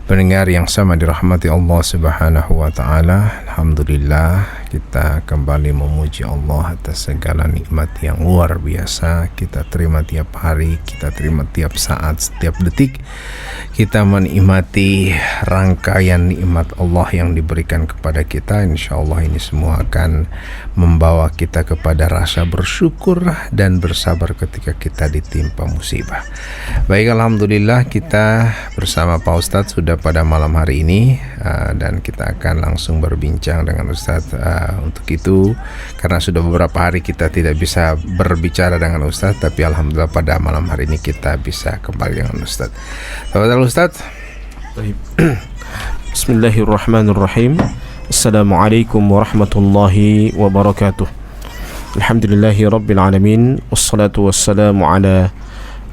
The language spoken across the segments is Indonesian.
Pendengar yang sama dirahmati Allah Subhanahu wa taala, alhamdulillah kita kembali memuji Allah atas segala nikmat yang luar biasa kita terima tiap hari, kita terima tiap saat, setiap detik. Kita menikmati rangkaian nikmat Allah yang diberikan kepada kita. Insyaallah ini semua akan membawa kita kepada rasa bersyukur dan bersabar ketika kita ditimpa musibah. Baik, alhamdulillah kita bersama Pak Ustadz sudah pada malam hari ini dan kita akan langsung berbincang dengan Ustadz. Untuk itu, karena sudah beberapa hari kita tidak bisa berbicara dengan Ustadz, tapi alhamdulillah pada malam hari ini kita bisa kembali dengan Ustadz. Tafadhal Ustadz. Bismillahirrahmanirrahim. Assalamualaikum warahmatullahi wabarakatuh. Alhamdulillahi rabbil alamin. Wassalatu wassalamu ala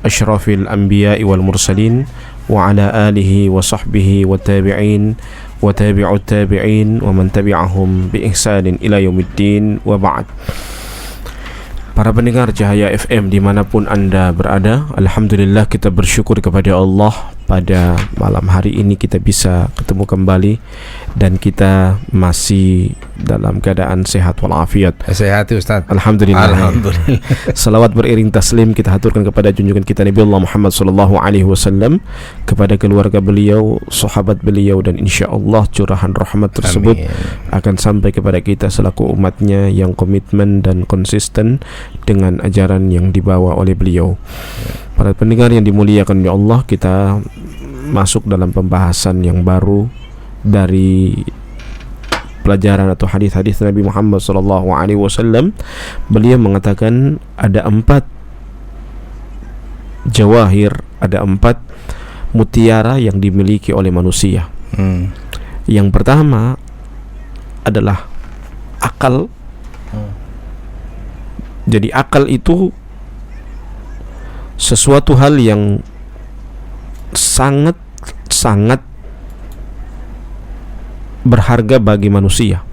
asyrafil anbiya'i wal mursalin wa ala alihi wa sahbihi wa tabi'in wa tabi'ut tabi'in wa man tabi'ahum bi ihsanin ila yaumiddin wa ba'd. Para pendengar Cahaya FM dimanapun Anda berada, alhamdulillah kita bersyukur kepada Allah pada malam hari ini kita bisa ketemu kembali dan kita masih dalam keadaan sehat walafiat. Sehat Ustaz. Alhamdulillah. Alhamdulillah. Salawat beriring taslim kita haturkan kepada junjungan kita Nabi Allah Muhammad sallallahu alaihi wasallam, kepada keluarga beliau, sahabat beliau, dan insyaallah curahan rahmat tersebut akan sampai kepada kita selaku umatnya yang komitmen dan konsisten dengan ajaran yang dibawa oleh beliau. Para pendengar yang dimuliakan oleh Allah, kita masuk dalam pembahasan yang baru dari pelajaran atau hadis-hadis Nabi Muhammad sallallahu alaihi wasallam. Beliau mengatakan ada 4 jawahir, ada 4 mutiara yang dimiliki oleh manusia. Yang pertama adalah akal. Jadi akal itu sesuatu hal yang sangat berharga bagi manusia.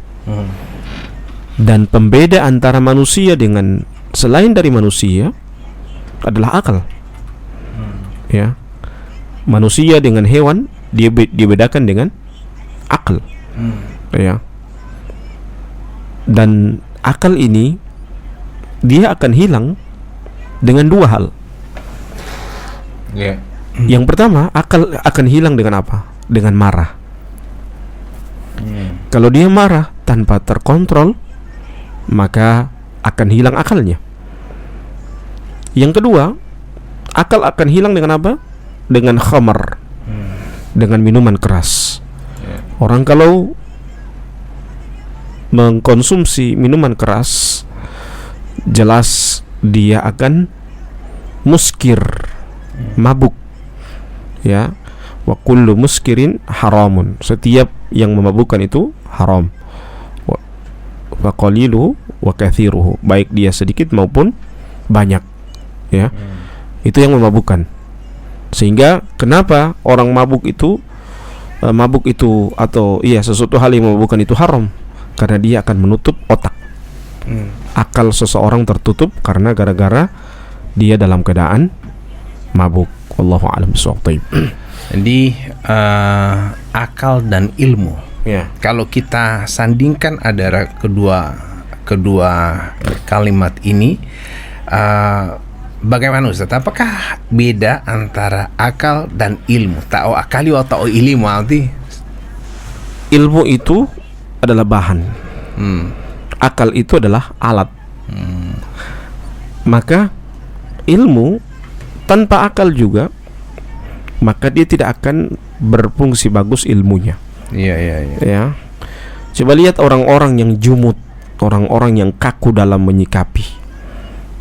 Dan pembeda antara manusia dengan selain dari manusia adalah akal. Ya. Manusia dengan hewan dibedakan dengan akal. Ya. Dan akal ini dia akan hilang dengan 2 hal. Yang pertama, akal akan hilang dengan apa? Dengan marah. Kalau dia marah tanpa terkontrol, maka akan hilang akalnya. Yang kedua, akal akan hilang dengan apa? Dengan khamar, dengan minuman keras. Orang kalau mengkonsumsi minuman keras, jelas dia akan muskir, mabuk. Ya, wa kullu muskirin haramun. Setiap yang memabukkan itu haram. Wa qaliluhu wa kathiruhu, baik dia sedikit maupun banyak. Ya. Itu yang memabukkan. Sehingga kenapa orang mabuk itu atau sesuatu hal yang memabukkan itu haram? Karena dia akan menutup otak. Akal seseorang tertutup karena gara-gara dia dalam keadaan mabuk. Wallahu a'lam bishawab. Jadi akal dan ilmu. Kalau kita sandingkan antara kedua kalimat ini, bagaimana Ustaz? Apakah beda antara akal dan ilmu? Ta'o akali wa ta'o ilmu arti? Ilmu itu adalah bahan. Akal itu adalah alat. Maka ilmu tanpa akal juga, maka dia tidak akan berfungsi bagus ilmunya. Ya. Coba lihat orang-orang yang jumut, orang-orang yang kaku dalam menyikapi.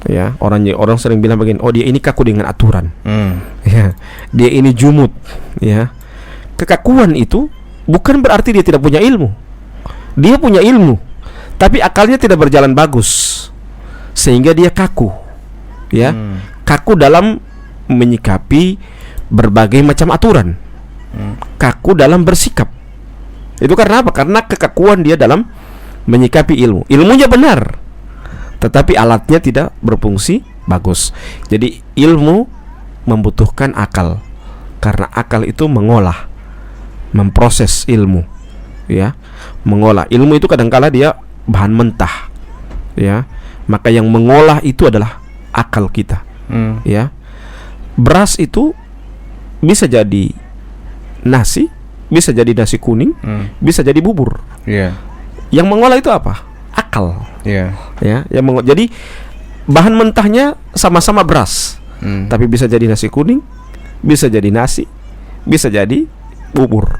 Ya, orang sering bilang begini, oh dia ini kaku dengan aturan. Ya, dia ini jumut. Ya. Kekakuan itu bukan berarti dia tidak punya ilmu. Dia punya ilmu, tapi akalnya tidak berjalan bagus, sehingga dia kaku. Ya, kaku dalam menyikapi berbagai macam aturan, kaku dalam bersikap. Itu karena apa? Karena kekakuan dia dalam menyikapi ilmu. Ilmunya benar, tetapi alatnya tidak berfungsi bagus. Jadi ilmu membutuhkan akal, karena akal itu mengolah memproses ilmu, ya, mengolah ilmu itu kadangkala dia bahan mentah, ya, maka yang mengolah itu adalah akal kita, ya. Beras itu bisa jadi nasi, bisa jadi nasi kuning, bisa jadi bubur. Yang mengolah itu apa? Akal. Ya, jadi bahan mentahnya sama-sama beras, tapi bisa jadi nasi kuning, bisa jadi nasi, bisa jadi bubur.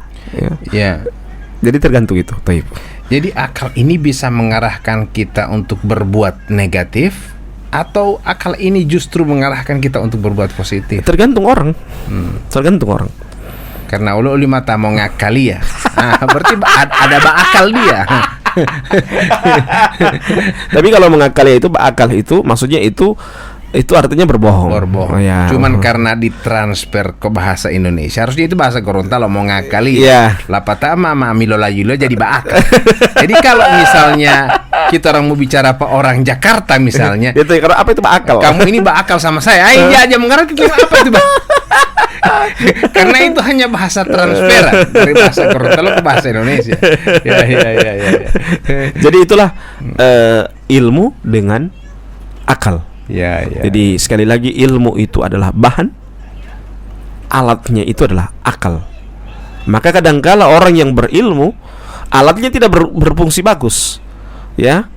Jadi tergantung itu. Taib. Jadi akal ini bisa mengarahkan kita untuk berbuat negatif, atau akal ini justru mengarahkan kita untuk berbuat positif? Tergantung orang. Tergantung orang. Karena uli mata mau ngakali ya. Nah, berarti ada bakal dia. Tapi kalau mengakali itu, bakal itu maksudnya itu artinya berbohong. Berbohong. Cuman karena ditransfer ke bahasa Indonesia, harusnya itu bahasa Gorontalo mau ngakali. Lapata mama milola yulo jadi bakal. Jadi kalau misalnya kita orang mau bicara apa orang Jakarta misalnya, itu karena apa itu bakal? Kamu ini bakal sama saya. Iya aja mengerti apa itu, Bang? Karena itu hanya bahasa transfer dari bahasa Gorontalo ke bahasa Indonesia. Ya. Jadi itulah ilmu dengan akal. Jadi sekali lagi ilmu itu adalah bahan, alatnya itu adalah akal. Maka kadangkala orang yang berilmu, alatnya tidak berfungsi bagus, ya,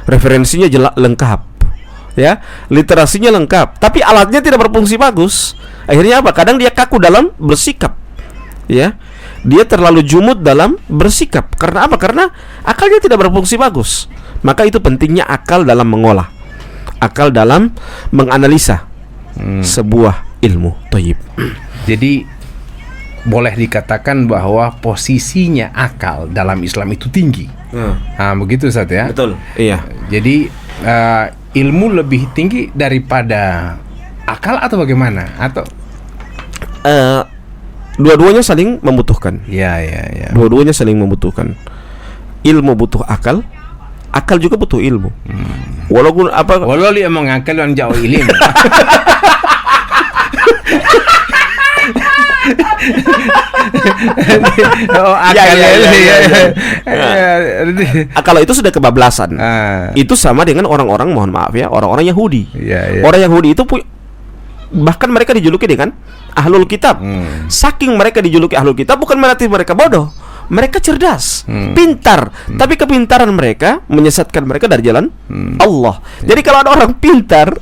referensinya lengkap, ya, literasinya lengkap, tapi alatnya tidak berfungsi bagus. Akhirnya apa? Kadang dia kaku dalam bersikap, ya, dia terlalu jumud dalam bersikap. Karena apa? Karena akalnya tidak berfungsi bagus. Maka itu pentingnya akal dalam mengolah, akal dalam menganalisa sebuah ilmu. Thayyib. Jadi boleh dikatakan bahwa posisinya akal dalam Islam itu tinggi. Begitu Ustaz ya? Betul. Iya. Jadi ilmu lebih tinggi daripada akal atau bagaimana? Atau dua-duanya saling membutuhkan. Ya. Dua-duanya saling membutuhkan. Ilmu butuh akal, akal juga butuh ilmu. Walaupun apa? Walau dia mengakal yang jauh ilmu. Akal itu sudah kebablasan. Itu sama dengan orang-orang, mohon maaf ya, orang-orang Yahudi. Orang Yahudi itu bahkan mereka dijuluki dengan ahlul kitab. Saking mereka dijuluki ahlul kitab, bukan berarti mereka bodoh. Mereka cerdas, pintar, tapi kepintaran mereka menyesatkan mereka dari jalan Allah. Jadi kalau ada orang pintar,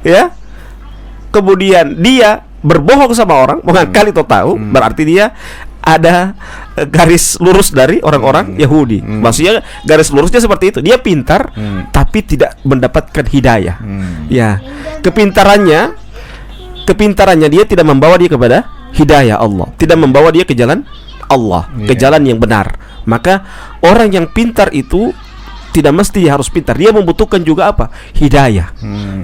ya, kemudian dia berbohong sama orang, mengakali atau tahu, berarti dia ada garis lurus dari orang-orang Yahudi. Maksudnya garis lurusnya seperti itu. Dia pintar, tapi tidak mendapatkan hidayah. Ya, kepintarannya dia tidak membawa dia kepada hidayah Allah, tidak membawa dia ke jalan Allah, ke jalan yang benar. Maka orang yang pintar itu tidak mesti harus pintar, dia membutuhkan juga apa? Hidayah.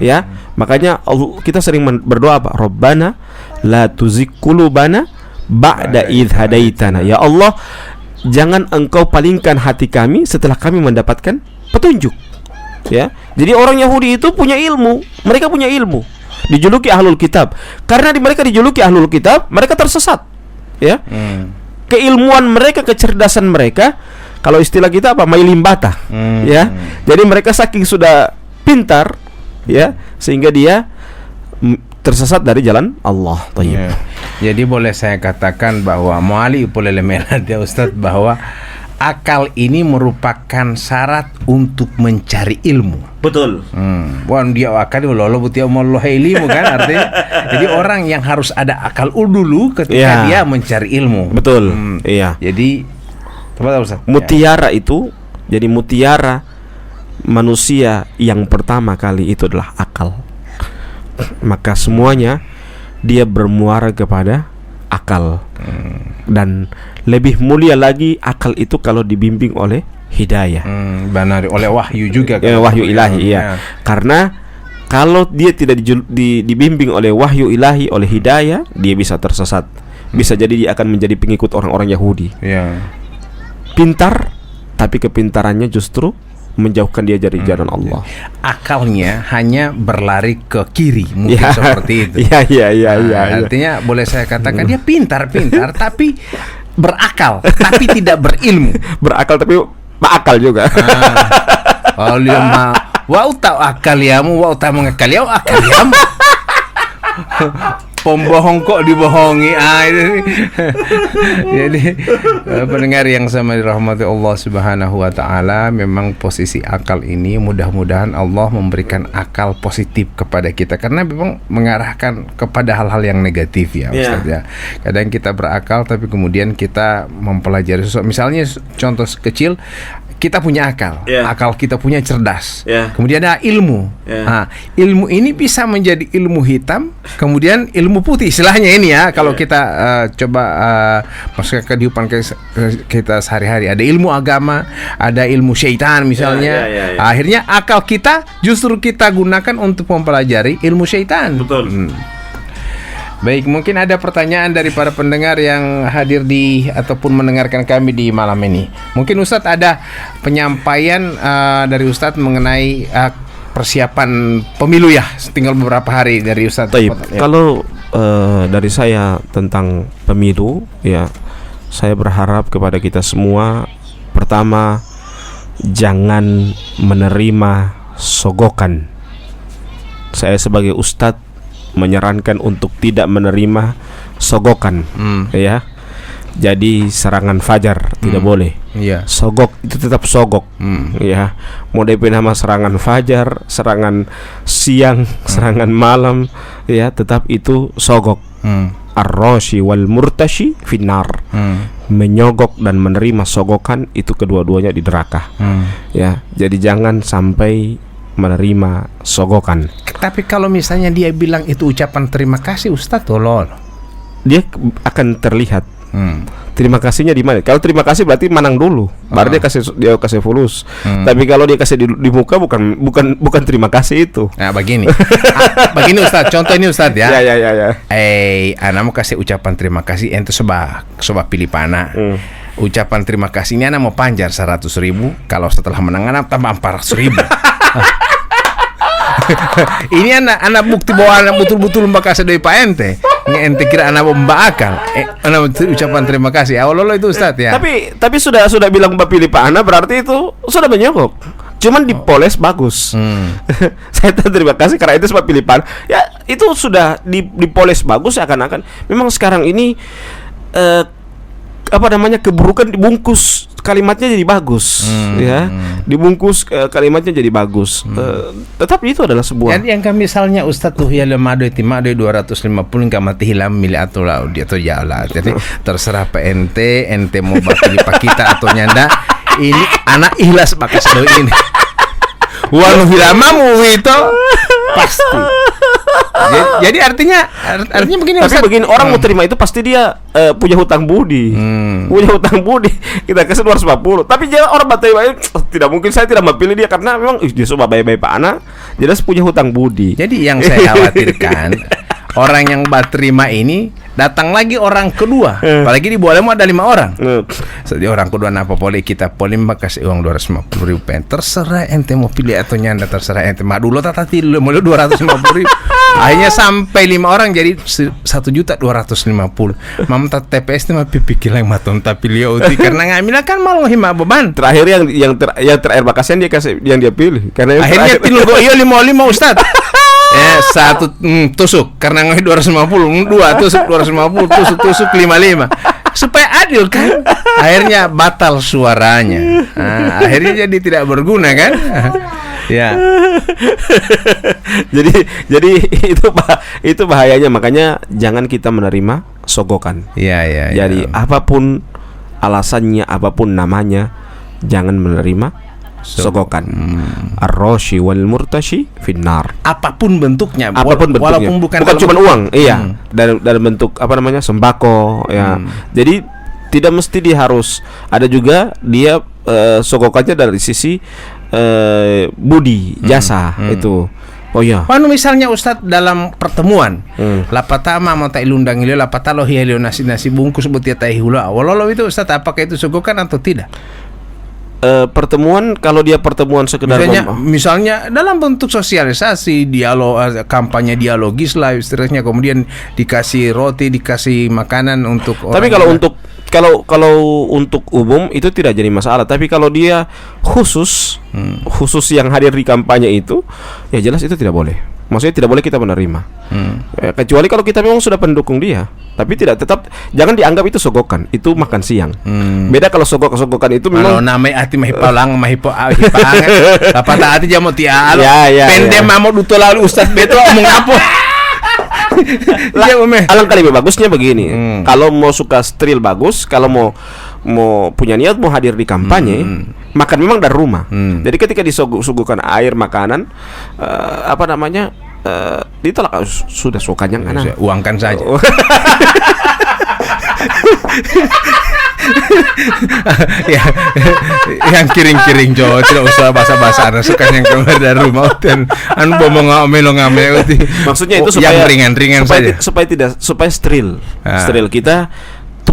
Ya, makanya kita sering berdoa apa? Rabbana la tuzigh qulubana ba'da idh hadaitana. Ya Allah, jangan engkau palingkan hati kami setelah kami mendapatkan petunjuk. Ya, jadi orang Yahudi itu punya ilmu, mereka punya ilmu, dijuluki ahlul kitab. Karena mereka dijuluki ahlul kitab, mereka tersesat. Ya, keilmuan mereka, kecerdasan mereka, kalau istilah kita apa? Mailimbata. Ya, jadi mereka saking sudah pintar, ya, sehingga dia tersesat dari jalan Allah. Tayyib. Jadi boleh saya katakan bahwa muali boleh lemelat ya Ustaz, bahwa akal ini merupakan syarat untuk mencari ilmu. Betul. Wan dia akal lolo butia Allah ilmu kan artinya. Jadi orang yang harus ada akal dulu ketika dia mencari ilmu. Betul. Iya. Jadi Ustaz, mutiara itu, jadi mutiara manusia yang pertama kali itu adalah akal. Maka semuanya dia bermuara kepada akal. Dan lebih mulia lagi akal itu kalau dibimbing oleh hidayah. Benar, oleh wahyu juga kan? Wahyu ilahi, iya. Karena kalau dia tidak dibimbing oleh wahyu ilahi, oleh hidayah, dia bisa tersesat. Bisa jadi dia akan menjadi pengikut orang-orang Yahudi. Pintar, tapi kepintarannya justru menjauhkan dia dari jalan Allah. Akalnya hanya berlari ke kiri, mungkin seperti itu. Iya. Artinya boleh saya katakan dia pintar, tapi berakal tapi tidak berilmu. Berakal tapi akal juga. Kalau dia mah wau tahu akal yamu, wau tahu mengakal yamu, akal yamu. Pembohong kok dibohongi. Jadi pendengar yang sama dirahmati Allah Subhanahu wa taala, memang posisi akal ini mudah-mudahan Allah memberikan akal positif kepada kita, karena memang mengarahkan kepada hal-hal yang negatif ya Ustaz ya. Kadang kita berakal tapi kemudian kita mempelajari sesuatu. Misalnya contoh kecil, kita punya akal, akal kita punya cerdas, kemudian ada ilmu. Nah, ilmu ini bisa menjadi ilmu hitam, kemudian ilmu putih, istilahnya ini ya. Kalau kita coba masuk ke kehidupan kita sehari-hari, ada ilmu agama, ada ilmu syaitan misalnya. Akhirnya akal kita justru kita gunakan untuk mempelajari ilmu syaitan. Betul. Baik, mungkin ada pertanyaan dari para pendengar yang hadir di ataupun mendengarkan kami di malam ini. Mungkin Ustadz ada penyampaian dari Ustadz mengenai persiapan pemilu ya. Tinggal beberapa hari dari Ustadz. Kalau dari saya tentang pemilu ya, saya berharap kepada kita semua, pertama, jangan menerima sogokan. Saya sebagai Ustadz menyarankan untuk tidak menerima sogokan, ya. Jadi serangan fajar tidak boleh. Sogok itu tetap sogok, ya. Mau DP nama serangan fajar, serangan siang, serangan malam, ya, tetap itu sogok. Ar-rashi wal murtashi finnar. Menyogok dan menerima sogokan itu kedua-duanya di neraka. Ya, jadi jangan sampai menerima sogokan. Tapi kalau misalnya dia bilang itu ucapan terima kasih, Ustadz tolol, dia akan terlihat. Terima kasihnya di mana? Kalau terima kasih berarti menang dulu, baru dia kasih fulus. Tapi kalau dia kasih di muka bukan terima kasih itu. Nah, begini Ustadz, contoh ini Ustadz ya. Ya. Anak mau kasih ucapan terima kasih, ente soba pilih pana. Ucapan terima kasih ini anak mau panjar 100.000. Kalau setelah menang anak tambah 400.000. Ini anak bukti bahwa anak betul-betul mbak dari Pak ente. Ente kira anak mbak akal. Anak ucapan terima kasih. Awal itu Ustadz ya. Tapi sudah bilang mbak pilih Pak Ana, berarti itu sudah menyogok. Cuman dipoles bagus. Saya terima kasih karena itu sebab pilih Pak Ana. Ya itu sudah dipoles bagus, akan memang sekarang ini keburukan dibungkus kalimatnya jadi bagus, ya. Dibungkus kalimatnya jadi bagus. Tetapi itu adalah sebuah. Yang kami misalnya Ustadz tuh ya lemado timado 250 mati hilam milik atau dia atau jala. Jadi terserah ente mau bapili pak kita atau nyanda. Ini anak ikhlas bakas do ini. Walau hilamamu itu pasti. Jadi artinya begini. Tapi begini, orang mau terima itu pasti dia punya hutang budi. Punya hutang budi. Kita kasih 250. Tapi jangan orang batai tidak mungkin saya tidak memilih dia karena memang dia coba baik-baik Pak Ana, jelas punya hutang budi. Jadi yang saya khawatirkan orang yang terima ini datang lagi orang kedua, apalagi di boleh ada 5 orang. Jadi orang kedua apa boleh kita kasih uang 250.000. Terserah ente mau pilih atau nyanda, terserah ente. Mak dulu tadi mau 250.000. Akhirnya sampai 5 orang jadi 1.250.000. Mam TPS itu mah pikir yang maton tapi liau karena ngambil kan malu hima beban. Terakhir yang terakhir bakasian dia kasih yang dia pilih. Karena akhirnya tilu iya 55 Ustadz. Satu tusuk karena ngasih 250, 2 tusuk 250, tusuk 55 supaya adil kan. Akhirnya batal suaranya. Akhirnya jadi tidak berguna kan. Ya. jadi itu bahayanya, makanya jangan kita menerima sogokan. Iya. Jadi apapun alasannya, apapun namanya, jangan menerima sogokan. Ar-rashi wal murtashi finnar. Apapun bentuknya, walaupun bukan cuma uang, dalam bentuk sembako, ya. Jadi tidak mesti dia harus ada juga dia sogokannya dari sisi budi jasa itu. Oh ya. Panu misalnya Ustadz dalam pertemuan, lapatama mau tak ilundang ilio lapatalo hialio nasi bungkus buat tai hula. Walolo itu Ustadz, apakah itu sogokan atau tidak? Pertemuan, kalau dia pertemuan sekedar misalnya dalam bentuk sosialisasi, dialog, kampanye dialogis lah istilahnya, kemudian dikasih roti, dikasih makanan untuk orang. Tapi kalau untuk kalau untuk umum itu tidak jadi masalah, tapi kalau dia khusus yang hadir di kampanye itu, ya jelas itu tidak boleh. Maksudnya tidak boleh kita menerima. Kecuali kalau kita memang sudah pendukung dia, tapi tetap jangan dianggap itu sogokan, itu makan siang. Beda kalau sogokan itu memang namanya ati mahipalang mahipangan apa taati jamu tialo. Pendem mau duto lalu Ustaz Beto ngomong apa? Alangkah lebih bagusnya begini. Kalau mau suka strill bagus, kalau mau punya niat mau hadir di kampanye, makan memang dari rumah. Jadi ketika disuguhkan air makanan, ditolak, sudah sukanya kan, uangkan saja. Yang kiring-kiring Jo, tidak usah bahasa-bahasa anak suka yang keluar dari rumah dan ngomong ngame. Maksudnya itu supaya yang ringan-ringan saja, supaya steril kita.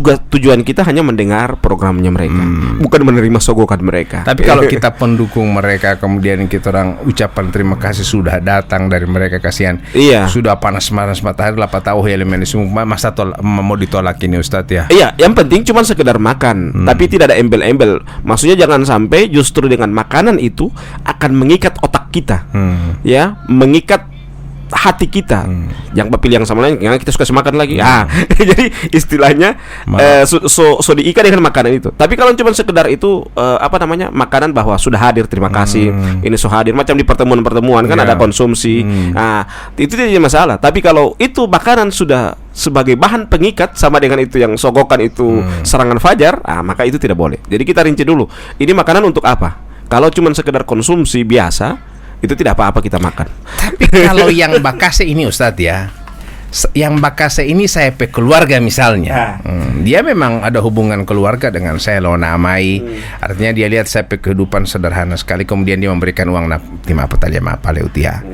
Tujuan kita hanya mendengar programnya mereka, bukan menerima sogokan mereka. Tapi kalau kita pendukung mereka, kemudian kita orang ucapan terima kasih sudah datang dari mereka, kasihan. Sudah panas-panas matahari 8 tahun elemen semua, masa mau ditolak ini Ustadz ya? Iya, yang penting cuma sekedar makan, tapi tidak ada embel-embel. Maksudnya jangan sampai justru dengan makanan itu akan mengikat otak kita, ya, mengikat hati kita. Yang pilih yang sama lain, yang kita suka semakan lagi. Jadi istilahnya so diikat dengan makanan itu. Tapi kalau cuma sekedar itu makanan bahwa sudah hadir, terima kasih, ini hadir, macam di pertemuan-pertemuan kan ada konsumsi. Itu tidak jadi masalah. Tapi kalau itu makanan sudah sebagai bahan pengikat sama dengan itu yang sogokan itu serangan fajar, maka itu tidak boleh. Jadi kita rinci dulu, ini makanan untuk apa? Kalau cuma sekedar konsumsi biasa, itu tidak apa-apa kita makan. Tapi kalau yang bakase ini Ustadz ya, yang bakase ini saya keluarga misalnya, dia memang ada hubungan keluarga dengan saya lo namai. Artinya dia lihat saya kehidupan sederhana sekali, kemudian dia memberikan uang utia.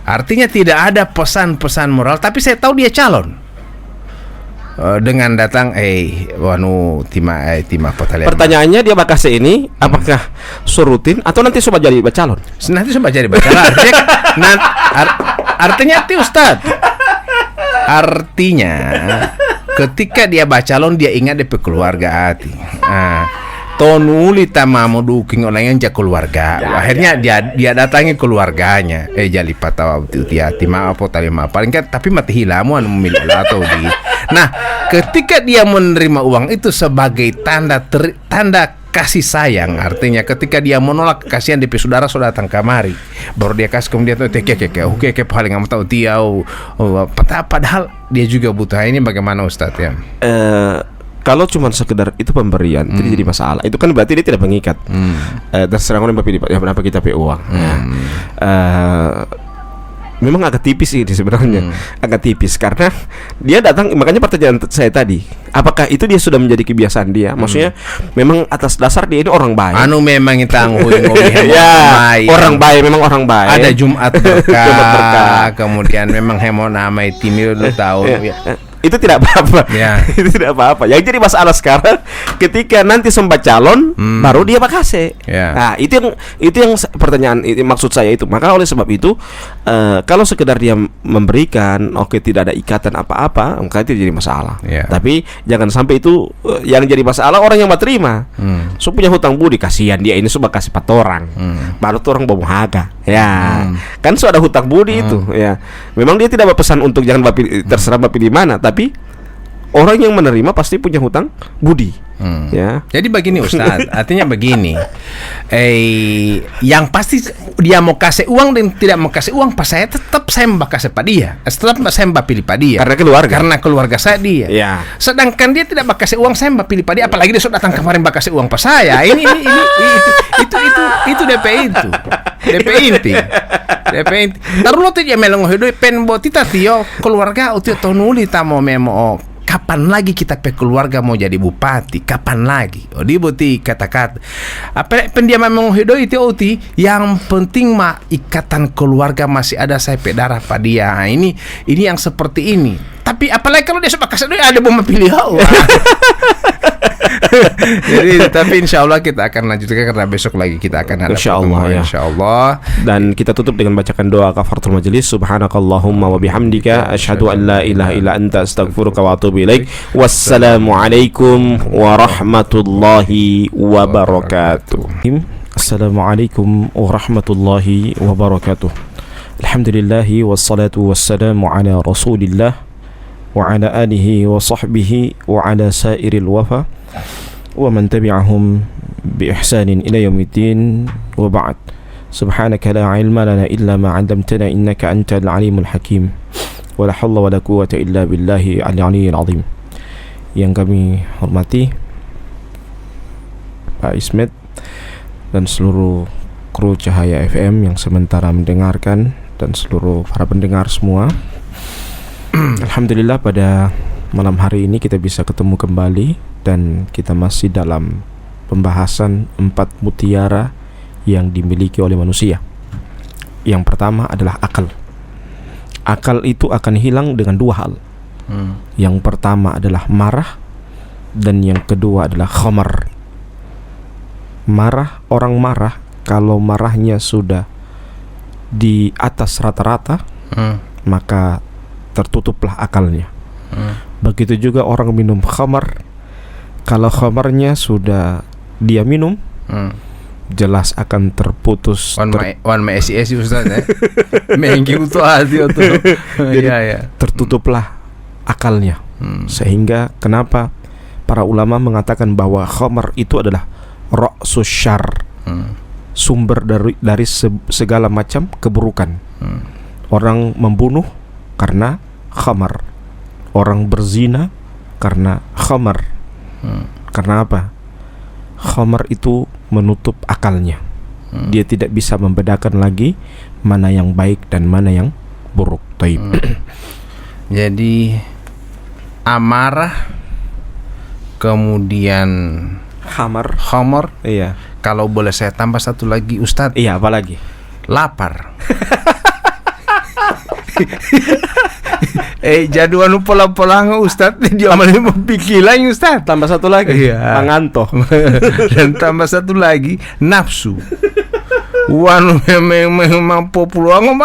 Artinya tidak ada pesan-pesan moral, tapi saya tahu dia calon. Dengan datang tima potalema. Pertanyaannya, dia bakase ini apakah surutin atau nanti coba jadi bacalon? Nanti coba jadi bacalon. Artinya Ustaz. Artinya ketika dia bacalon dia ingat DP keluarga hati. Tonuli tamamu duking orang yang keluarga. Akhirnya dia datangi keluarganya. Jali patawa tiati maaf potalema. Paling kan tapi mati hilamu anu memilih atau di. Nah, ketika dia menerima uang itu sebagai tanda kasih sayang, artinya ketika dia menolak kekasihan DP saudara sudah datang kamari, baru dia kasih, kemudian tuh oke paling nggak tahu dia padahal dia juga butuh. Ini bagaimana Ustadz ya? Kalau cuma sekedar itu pemberian, itu jadi masalah. Itu kan berarti dia tidak mengikat. Terserah orang kenapa kita pay uang. Memang agak tipis ini sebenarnya, agak tipis karena dia datang. Makanya pertanyaan saya tadi, apakah itu dia sudah menjadi kebiasaan dia? Maksudnya memang atas dasar dia ini orang baik. Memang orang baik, memang orang baik. Ada Jumat berkah. Kemudian memang hemo namai timil lu tahu. Itu tidak apa-apa. Itu tidak apa-apa. Yang jadi masalah sekarang ketika nanti sempat calon baru dia bakase. Nah, itu yang pertanyaan itu, maksud saya itu. Maka oleh sebab itu kalau sekedar dia memberikan, tidak ada ikatan apa-apa, maka itu jadi masalah. Tapi jangan sampai itu yang jadi masalah orang yang mau terima. So punya hutang budi, kasihan dia ini coba kasih 4 orang. Baru tuh orang bomohaga. Kan so ada hutang budi itu, Memang dia tidak berpesan untuk jangan terserah bapi di mana, tapi orang yang menerima pasti punya hutang budi. Jadi begini Ustaz, artinya begini, yang pasti dia mau kasih uang dan tidak mau kasih uang pas saya tetap saya membakasih pada dia, tetap saya pilih pada dia karena keluarga saya dia. Sedangkan dia tidak bakasih uang, saya pilih pada dia, apalagi dia sudah datang kemarin bakasih uang pas saya. Itu DP inti. Taruh dia melong hidup pen botita tio keluarga uti tonuli tamo memo. Kapan lagi kita keluarga mau jadi bupati? Kapan lagi? Di boti kata-kata. Apa pendiaman menghidup itu uti? Yang penting ikatan keluarga masih ada saya darah pada dia. Ini yang seperti ini. Tapi apalagi kalau dia sepakat ada bom pilih Allah. Jadi tapi insya Allah kita akan lanjutkan karena besok lagi kita akan ada Insya Allah, ya. Insya Allah. Dan kita tutup dengan bacakan doa kafaratul majelis. Subhanakallahumma wa bihamdika asyhadu an la ilaha illa anta astaghfiruka wa atubu ilaik. Wassalamualaikum warahmatullahi wabarakatuh. Assalamualaikum warahmatullahi wabarakatuh. Alhamdulillahi wassalatu wassalamu ala Rasulillah wa ala alihi wa sahbihi wa ala sairil wafa wa man tabi'ahum bi ihsanin ila yaumiddin wa ba'd. Subhanaka la ilma lana illa ma 'allamtana innaka antal alimul hakim. Wa la haula wa la quwwata illa billahi al-'aliyyil 'azim. Yang kami hormati Pak Ismet dan seluruh kru Cahaya FM yang sementara mendengarkan, dan seluruh para pendengar semua. Alhamdulillah pada malam hari ini kita bisa ketemu kembali, dan kita masih dalam pembahasan 4 mutiara yang dimiliki oleh manusia. Yang pertama adalah akal. Akal itu akan hilang dengan 2 hal. Yang pertama adalah marah, dan yang kedua adalah khamar. Marah, orang marah kalau marahnya sudah di atas rata-rata, maka tertutuplah akalnya. Begitu juga orang minum khamar, kalau khamarnya sudah dia minum, jelas akan terputus. Wan ma esi Ustaz ya. Mengki utuh hati itu. Jadi tertutuplah akalnya. Sehingga kenapa para ulama mengatakan bahwa khamar itu adalah ra'sus syarr, sumber dari segala macam keburukan. Orang membunuh karena khamar, orang berzina karena khamar. Karena apa? Khamar itu menutup akalnya. Dia tidak bisa membedakan lagi mana yang baik dan mana yang buruk. Taib. Jadi amarah, kemudian khamar. Iya. Kalau boleh saya tambah satu lagi Ustadz. Iya, apa lagi? Lapar. Jaduan pola-pola Ustadz dia malah pikiran Ustadz. Tambah satu lagi. Iya. Panganto. Dan tambah satu lagi nafsu. Wan memang peluang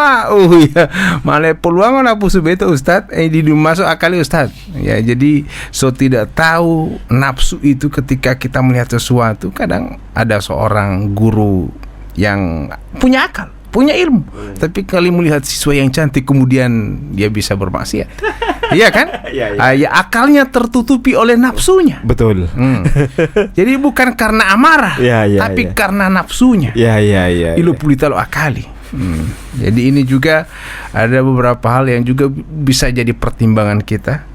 ya malah peluang nafsu beta Ustadz di masuk akal Ustadz. Ya jadi tidak tahu nafsu itu ketika kita melihat sesuatu. Kadang ada seorang guru yang punya akal, punya ilmu, tapi kali melihat siswa yang cantik kemudian dia bisa bermaksiat. Iya kan? Ya, akalnya tertutupi oleh nafsunya. Betul. Jadi bukan karena amarah, tapi karena nafsunya. Ilu pulita lo akali. Jadi ini juga ada beberapa hal yang juga bisa jadi pertimbangan kita.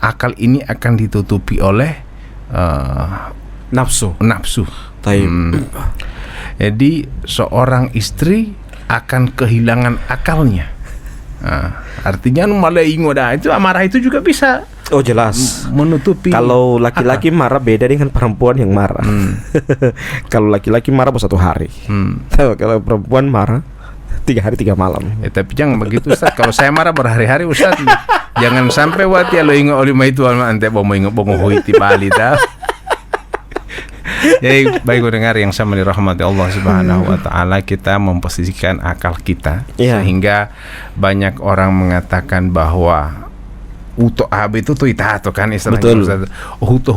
Akal ini akan ditutupi oleh nafsu. Jadi seorang istri akan kehilangan akalnya. Artinya malah ingoda itu amarah itu juga bisa. Oh jelas. Menutupi. Kalau laki-laki marah beda dengan perempuan yang marah. Kalau laki-laki marah baru 1 hari. Kalau perempuan marah 3 hari 3 malam. Tapi jangan begitu Ustaz. Kalau saya marah berhari-hari Ustaz. Jangan sampai wati lo ingat oleh itu ante bomo ingat bomo hoiti bali ta. Jadi baik pendengar yang sama dirahmati Allah Subhanahu wa taala, kita memposisikan akal kita sehingga banyak orang mengatakan bahwa uto abe itu tuh itato kan istilahnya. Huto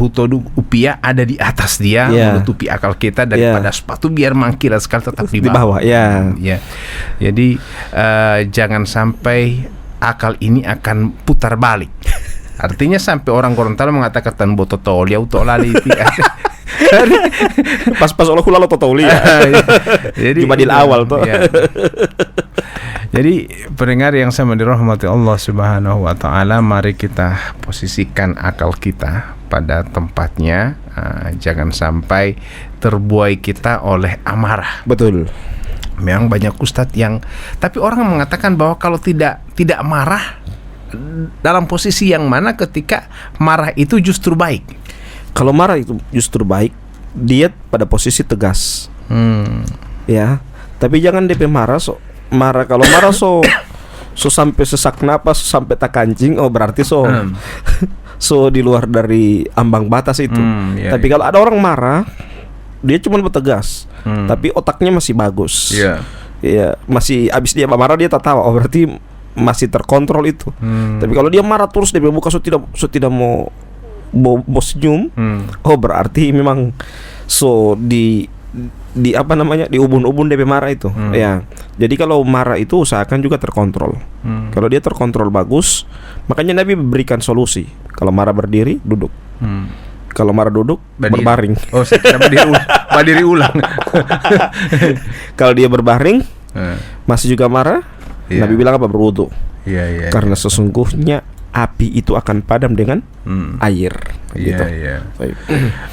upia ada di atas dia menutupi akal kita daripada sepatu biar mangkir sekali tetap di bawah. Jadi jangan sampai akal ini akan putar balik. Artinya sampai orang Gorontalo mengatakan tan bototol ya uto lali pas Allah kula lo totoli ya. Jadi Jumadil awal tuh. Jadi pendengar yang sama dirahmati Allah Subhanahu wa taala, mari kita posisikan akal kita pada tempatnya. Jangan sampai terbuai kita oleh amarah. Betul. Memang banyak ustadz yang, tapi orang mengatakan bahwa kalau tidak marah, dalam posisi yang mana ketika marah itu justru baik. Kalau marah itu justru baik, dia pada posisi tegas. Ya, tapi jangan DP marah kalau marah So sampai sesak napas, sampai tak kancing, oh berarti so di luar dari ambang batas itu. Tapi kalau ada orang marah, dia cuma bertegas, tapi otaknya masih bagus. Iya, masih abis dia marah dia tak tahu, oh berarti masih terkontrol itu. Tapi kalau dia marah terus, dia buka tidak mau senyum, oh berarti memang di apa namanya, di ubun-ubun DP marah itu. Ya. Jadi kalau marah itu usahakan juga terkontrol. Kalau dia terkontrol bagus, makanya Nabi memberikan solusi. Kalau marah berdiri, duduk. Kalau marah duduk, berbaring. Oh, berdiri ulang. Kalau dia berbaring, masih juga marah, Nabi bilang apa? Berwudu. Karena sesungguhnya api itu akan padam dengan air.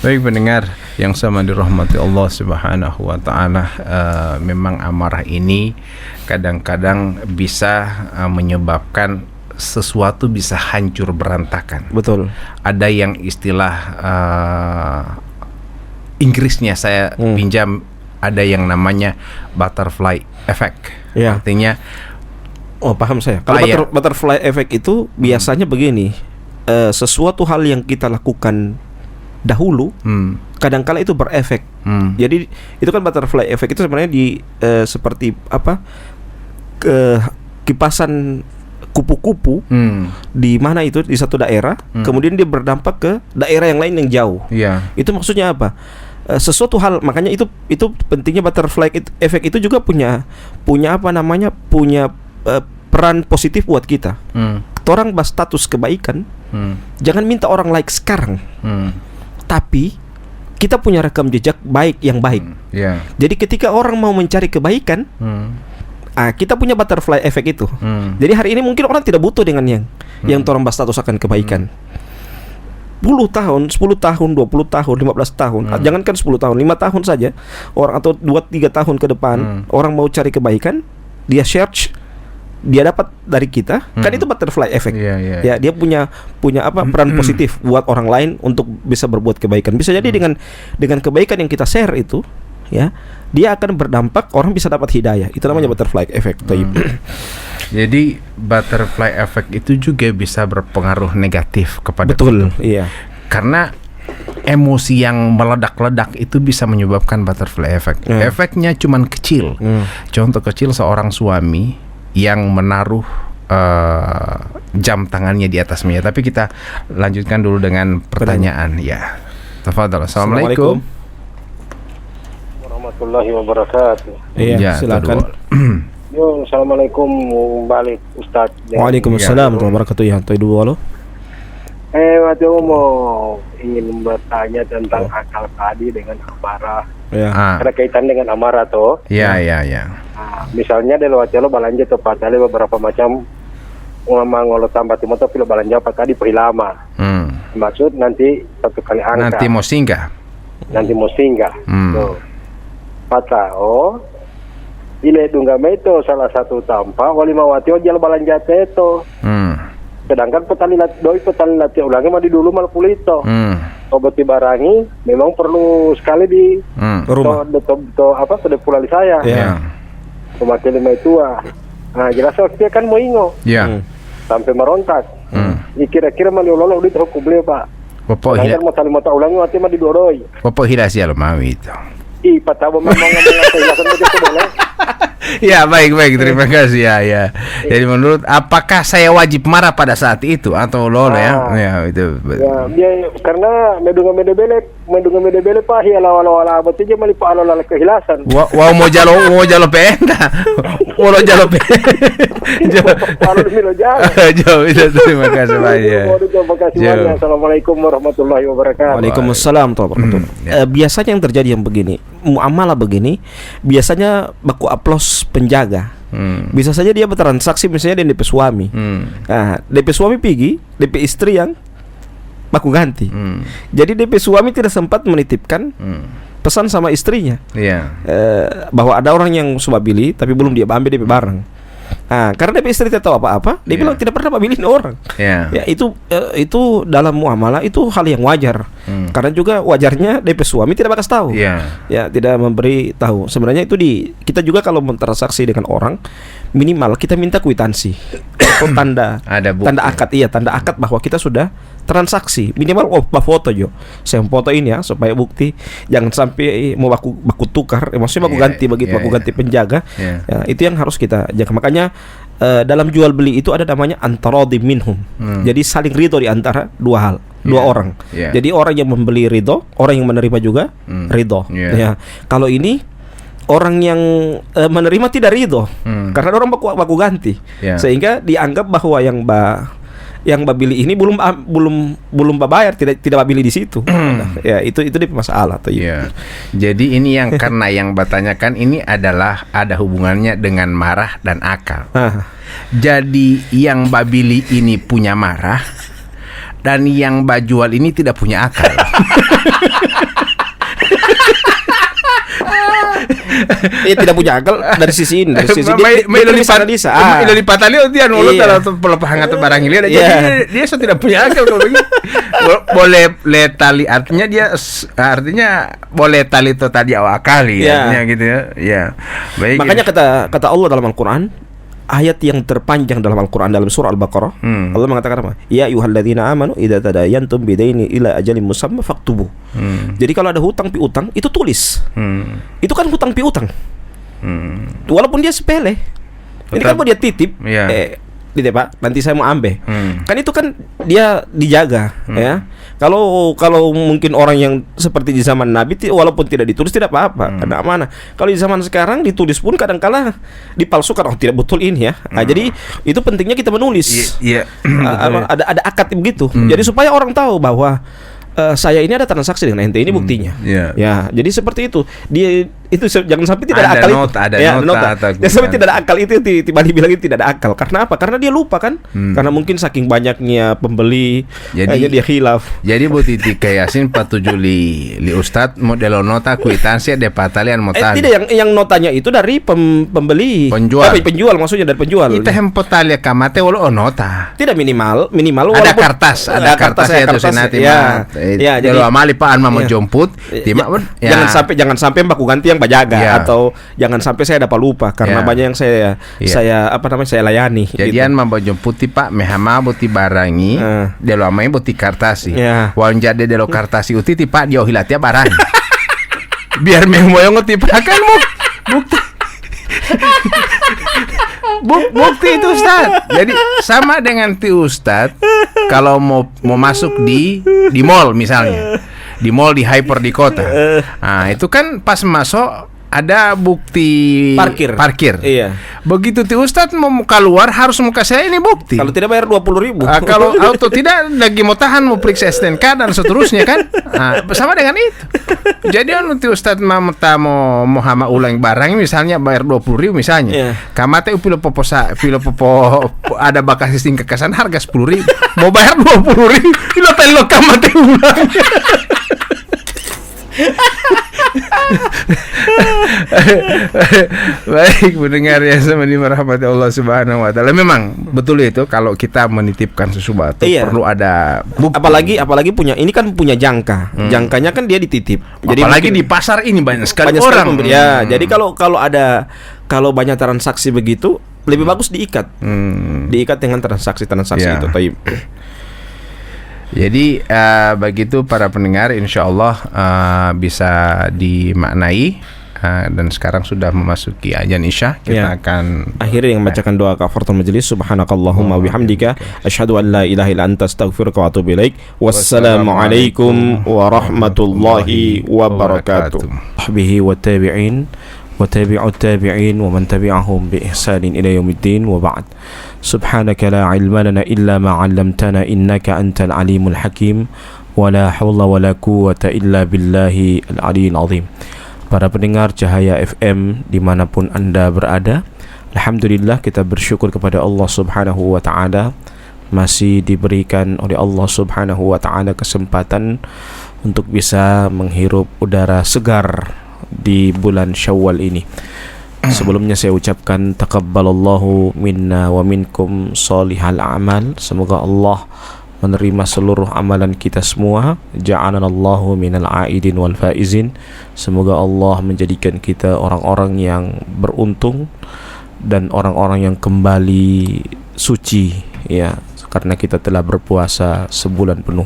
Baik pendengar yang sama dirahmati Allah Subhanahu wa taala, memang amarah ini kadang-kadang bisa menyebabkan sesuatu bisa hancur berantakan. Betul. Ada yang istilah Inggrisnya saya pinjam, ada yang namanya butterfly effect. Artinya paham saya. Kalau butterfly effect itu biasanya begini, sesuatu hal yang kita lakukan dahulu kadang-kala itu berefek. Jadi itu kan butterfly effect itu sebenarnya seperti apa, kipasan kupu-kupu di mana itu di satu daerah, kemudian dia berdampak ke daerah yang lain yang jauh. Itu maksudnya apa? Sesuatu hal, makanya itu pentingnya butterfly effect itu juga punya apa namanya, punya peran positif buat kita. Orang berstatus kebaikan, jangan minta orang like sekarang, tapi kita punya rekam jejak baik yang baik. Jadi ketika orang mau mencari kebaikan, kita punya butterfly effect itu. Jadi hari ini mungkin orang tidak butuh dengan yang orang berstatus akan kebaikan. 10 tahun, 10 tahun, 20 tahun, 15 tahun, jangankan 10 tahun, 5 tahun saja orang, atau 2-3 tahun ke depan, orang mau cari kebaikan, dia search, dia dapat dari kita, kan itu butterfly effect. Ya, dia punya apa, peran positif buat orang lain untuk bisa berbuat kebaikan. Bisa jadi dengan kebaikan yang kita share itu, ya, dia akan berdampak, orang bisa dapat hidayah. Itu namanya butterfly effect. Jadi butterfly effect itu juga bisa berpengaruh negatif kepada betul, kita. Karena emosi yang meledak-ledak itu bisa menyebabkan butterfly effect. Efeknya cuman kecil. Contoh kecil, seorang suami yang menaruh jam tangannya di atas meja. Tapi kita lanjutkan dulu dengan pertanyaan. Ya, tafadhal. Assalamualaikum warahmatullahi wabarakatuh. Iya, silakan. Yo, assalamualaikum balik Ustaz. Waalaikumsalam warahmatullahi wabarakatuh. Ya, dulu halo. Waktu mau ingin bertanya tentang akal tadi dengan amarah. Ada kaitan dengan amarah toh? Iya. Misalnya dari waktu lo balanja tuh patale beberapa macam ngolo tambah timoto pilo balanja pakai di lama. Maksud nanti satu kali angka. Nanti mau singgah. Tuh. Patah ile dunggame itu salah satu tampak wali mawati ojal balanja itu. Sedangkan petani lati ulangnya mah di dulu mal pulito. Obat dibarangi memang perlu sekali di rumah. Apa sudah pulali saya. Pemakai lima itu jelas waktu kan mau ingo. Sampai merontak. Kira-kira mah diololo udah hukum beliau Pak. Popo hira. Kan mau saling mata ulangi mati mah didoroi. Popo hira sih lo mau itu. Patah memang ngomong begitu boleh. Ya, baik, terima kasih ya. Jadi menurut, apakah saya wajib marah pada saat itu atau ya itu. Ya, karena medunga mede Pak ya lawala betulnya mali Pak alala kehilasan. Wow mau jalo penda. Mau jalo penda. Jauh itu, terima kasih banyak. Assalamualaikum warahmatullahi wabarakatuh. Waalaikumsalam warahmatullahi wabarakatuh. Biasanya yang terjadi yang begini, muamalah begini, biasanya baku aplos penjaga. Bisa saja dia bertransaksi misalnya dengan DP suami. DP suami pergi, DP istri yang baku ganti. Jadi DP suami tidak sempat menitipkan pesan sama istrinya. Bahwa ada orang yang sudah beli tapi belum dia ambil DP barang. Karena DP istri tidak tahu apa-apa, dia bilang tidak pernah beliin orang. Ya itu dalam muamalah itu hal yang wajar. Karena juga wajarnya DP suami tidak bakal tahu. Ya tidak memberi tahu. Sebenarnya itu kita juga kalau mentransaksi dengan orang, minimal kita minta kwitansi atau tanda akad, tanda akad bahwa kita sudah transaksi, minimal foto jo. Saya foto ini ya supaya bukti, jangan sampai mau baku tukar, maksudnya baku ganti begitu, baku ganti penjaga. Ya, itu yang harus kita jaga. Makanya dalam jual beli itu ada namanya antaradi minhum. Jadi saling ridho di antara dua orang. Jadi orang yang membeli ridho, orang yang menerima juga ridho. Ya. Kalau ini orang yang menerima tidak ridho, karena orang baku ganti, sehingga dianggap bahwa yang beli ini belum bayar, tidak beli di situ. Ya, itu dia masalah tuh. Jadi ini yang karena yang bertanyakan ini adalah ada hubungannya dengan marah dan akal. Jadi yang beli ini punya marah dan yang jual ini tidak punya akal. Tidak punya akal dari sisi ini, dari sisi dia lipat tali dia nolak atau pelepahan atau barang ini. Jadi dia tidak punya akal kalau begitu. Boleh tali artinya boleh tali itu tadi awak kali ya gitu ya. Ya. Baik. Makanya kata Allah dalam Al-Qur'an, ayat yang terpanjang dalam Al-Quran dalam surah Al-Baqarah, Allah mengatakan apa? Ya ayyuhalladzina amanu idza tadayantum bidaini ila ajalin musamma faktubuh. Jadi kalau ada hutang piutang itu tulis. Itu kan hutang piutang. Walaupun dia sepele. Ini kan mau dia titip. Gitu Pak, nanti saya mau ambil. Kan itu kan dia dijaga ya. Kalau mungkin orang yang seperti di zaman Nabi, walaupun tidak ditulis tidak apa-apa, karena amanah. Kalau di zaman sekarang ditulis pun kadang-kala dipalsukan, tidak betul ini ya. Nah, jadi itu pentingnya kita menulis. Ada akad begitu. Jadi supaya orang tahu bahwa saya ini ada transaksi dengan ente, ini buktinya. Ya, jadi seperti itu. Dia itu jangan sampai tidak ada akal nota. Jangan sampai tidak ada akal itu, tiba dibilang itu tidak ada akal. Karena apa? Karena dia lupa kan? Karena mungkin saking banyaknya pembeli, jadi dia khilaf. Jadi Bu Titi kayasin patuju li Ustad model nota kwitansi de patalian motan. Tidak, yang notanya itu dari pembeli. Penjual maksudnya dari penjual. Itu hempotalian kamate walau nota. Tidak minimal ada kertas ya itu senati mah. Ya, jadi amali Pak An mau jemput, jangan sampai baku ganti yang bajaga atau jangan sampai saya dapat lupa karena banyak yang saya layani. Jadian mau jemput Pak mehama buti barangi, delo amai buti kartasi. Wan jade delo kartasi uti Pak dia hilatnya barang. Biar memoyong uti Pak kan bukti itu Ustaz. Jadi sama dengan ti Ustaz kalau mau masuk di mall misalnya. Di mall di hyper di kota. Nah, itu kan pas masuk ada bukti parkir. Iya. Begitu ti Ustadz mau keluar harus muka saya ini bukti. Kalau tidak bayar 20.000. Kalau auto tidak lagi mau tahan mau periksa STNK dan seterusnya kan. Sama dengan itu. Jadi ti Ustadz mau hama ulang barang misalnya bayar 20.000 misalnya. Kamate pilo popo ada bakas sistem kekasan harga 10.000. Mau bayar 20.000 ilo telo kamate ulang. Baik mendengar ya sama dirahmati Allah Subhanahu wa taala. Memang betul itu kalau kita menitipkan sesuatu perlu ada bukti. Apalagi punya ini kan punya jangka. Jangkanya kan dia dititip. Jadi apalagi di pasar ini banyak sekali orang. Jadi kalau banyak transaksi begitu lebih bagus diikat. Diikat dengan transaksi itu. Jadi begitu para pendengar, insya Allah bisa dimaknai dan sekarang sudah memasuki azan Isya. Kita akan akhirnya yang membacakan doa kafaratul majelis. Subhanakallahumma bihamdika asyhadu an la ilaha illa anta astaghfiruka wa atubu ilaik. Wassalamualaikum warahmatullahi wabarakatuh. Sahbihi wa tabi'in wa tabi'ut tabi'in wa man tabi'ahum bi ihsanin ila yaumiddin wa ba'd. Subhanaka la ilma lana illa ma 'allamtana innaka antal alimul hakim wa la haula wa la quwwata illa billahi al-'aliyyil 'azim. Para pendengar Cahaya FM dimanapun Anda berada, alhamdulillah kita bersyukur kepada Allah Subhanahu wa taala masih diberikan oleh Allah Subhanahu wa taala kesempatan untuk bisa menghirup udara segar di bulan Syawal ini. Sebelumnya saya ucapkan taqabbalallahu minna wa minkum shalihal a'mal. Semoga Allah menerima seluruh amalan kita semua. Ja'alanallahu minal a'idin wal faizin. Semoga Allah menjadikan kita orang-orang yang beruntung dan orang-orang yang kembali suci, ya, karena kita telah berpuasa sebulan penuh.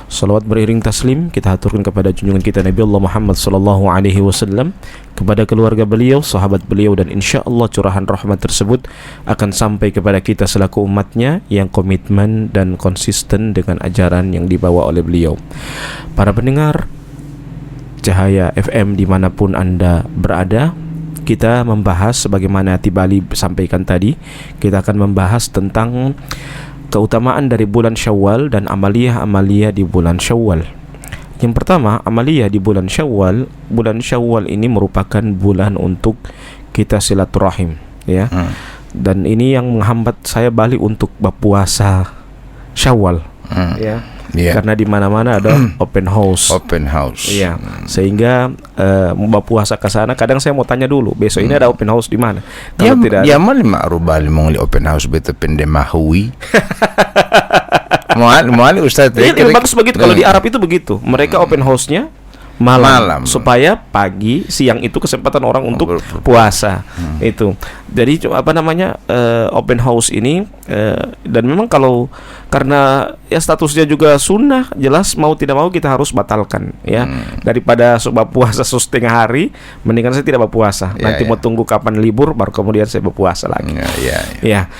Salawat beriring taslim kita haturkan kepada junjungan kita Nabi Allah Muhammad sallallahu alaihi wasallam, kepada keluarga beliau, sahabat beliau, dan insyaallah curahan rahmat tersebut akan sampai kepada kita selaku umatnya yang komitmen dan konsisten dengan ajaran yang dibawa oleh beliau. Para pendengar Cahaya FM dimanapun Anda berada, kita membahas sebagaimana Tibali sampaikan tadi, kita akan membahas tentang keutamaan dari bulan Syawal dan amaliyah-amaliyah di bulan Syawal. Yang pertama, amaliyah di bulan Syawal. Bulan Syawal ini merupakan bulan untuk kita silaturahim, ya. Dan ini yang menghambat saya balik untuk berpuasa Syawal, ya. Yeah. Karena di mana-mana ada open house. Iya. Sehingga mau puasa ke sana, kadang saya mau tanya dulu, besok ini ada open house di mana? Kalau tidak ada, ya mal ma'rubal mengli open house betul pendemahui. Muali Ustaz. Iya, bagus begitu. Kalau di Arab itu begitu. Mereka open house-nya malam supaya pagi siang itu kesempatan orang untuk puasa. Itu jadi open house ini dan memang kalau karena ya statusnya juga sunnah, jelas mau tidak mau kita harus batalkan, ya. Daripada sebab puasa setengah hari, mendingan saya tidak berpuasa. Nanti mau tunggu kapan libur baru kemudian saya berpuasa lagi. Ya.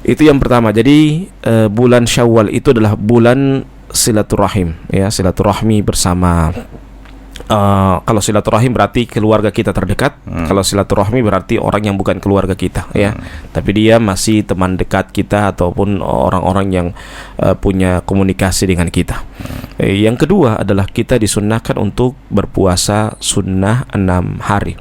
Itu yang pertama. Jadi bulan Syawal itu adalah bulan silaturahim, ya, silaturahmi bersama. Kalau silaturahim berarti keluarga kita terdekat. Kalau silaturahmi berarti orang yang bukan keluarga kita, ya. Tapi dia masih teman dekat kita ataupun orang-orang yang punya komunikasi dengan kita. Yang kedua adalah kita disunnahkan untuk berpuasa sunnah 6 hari.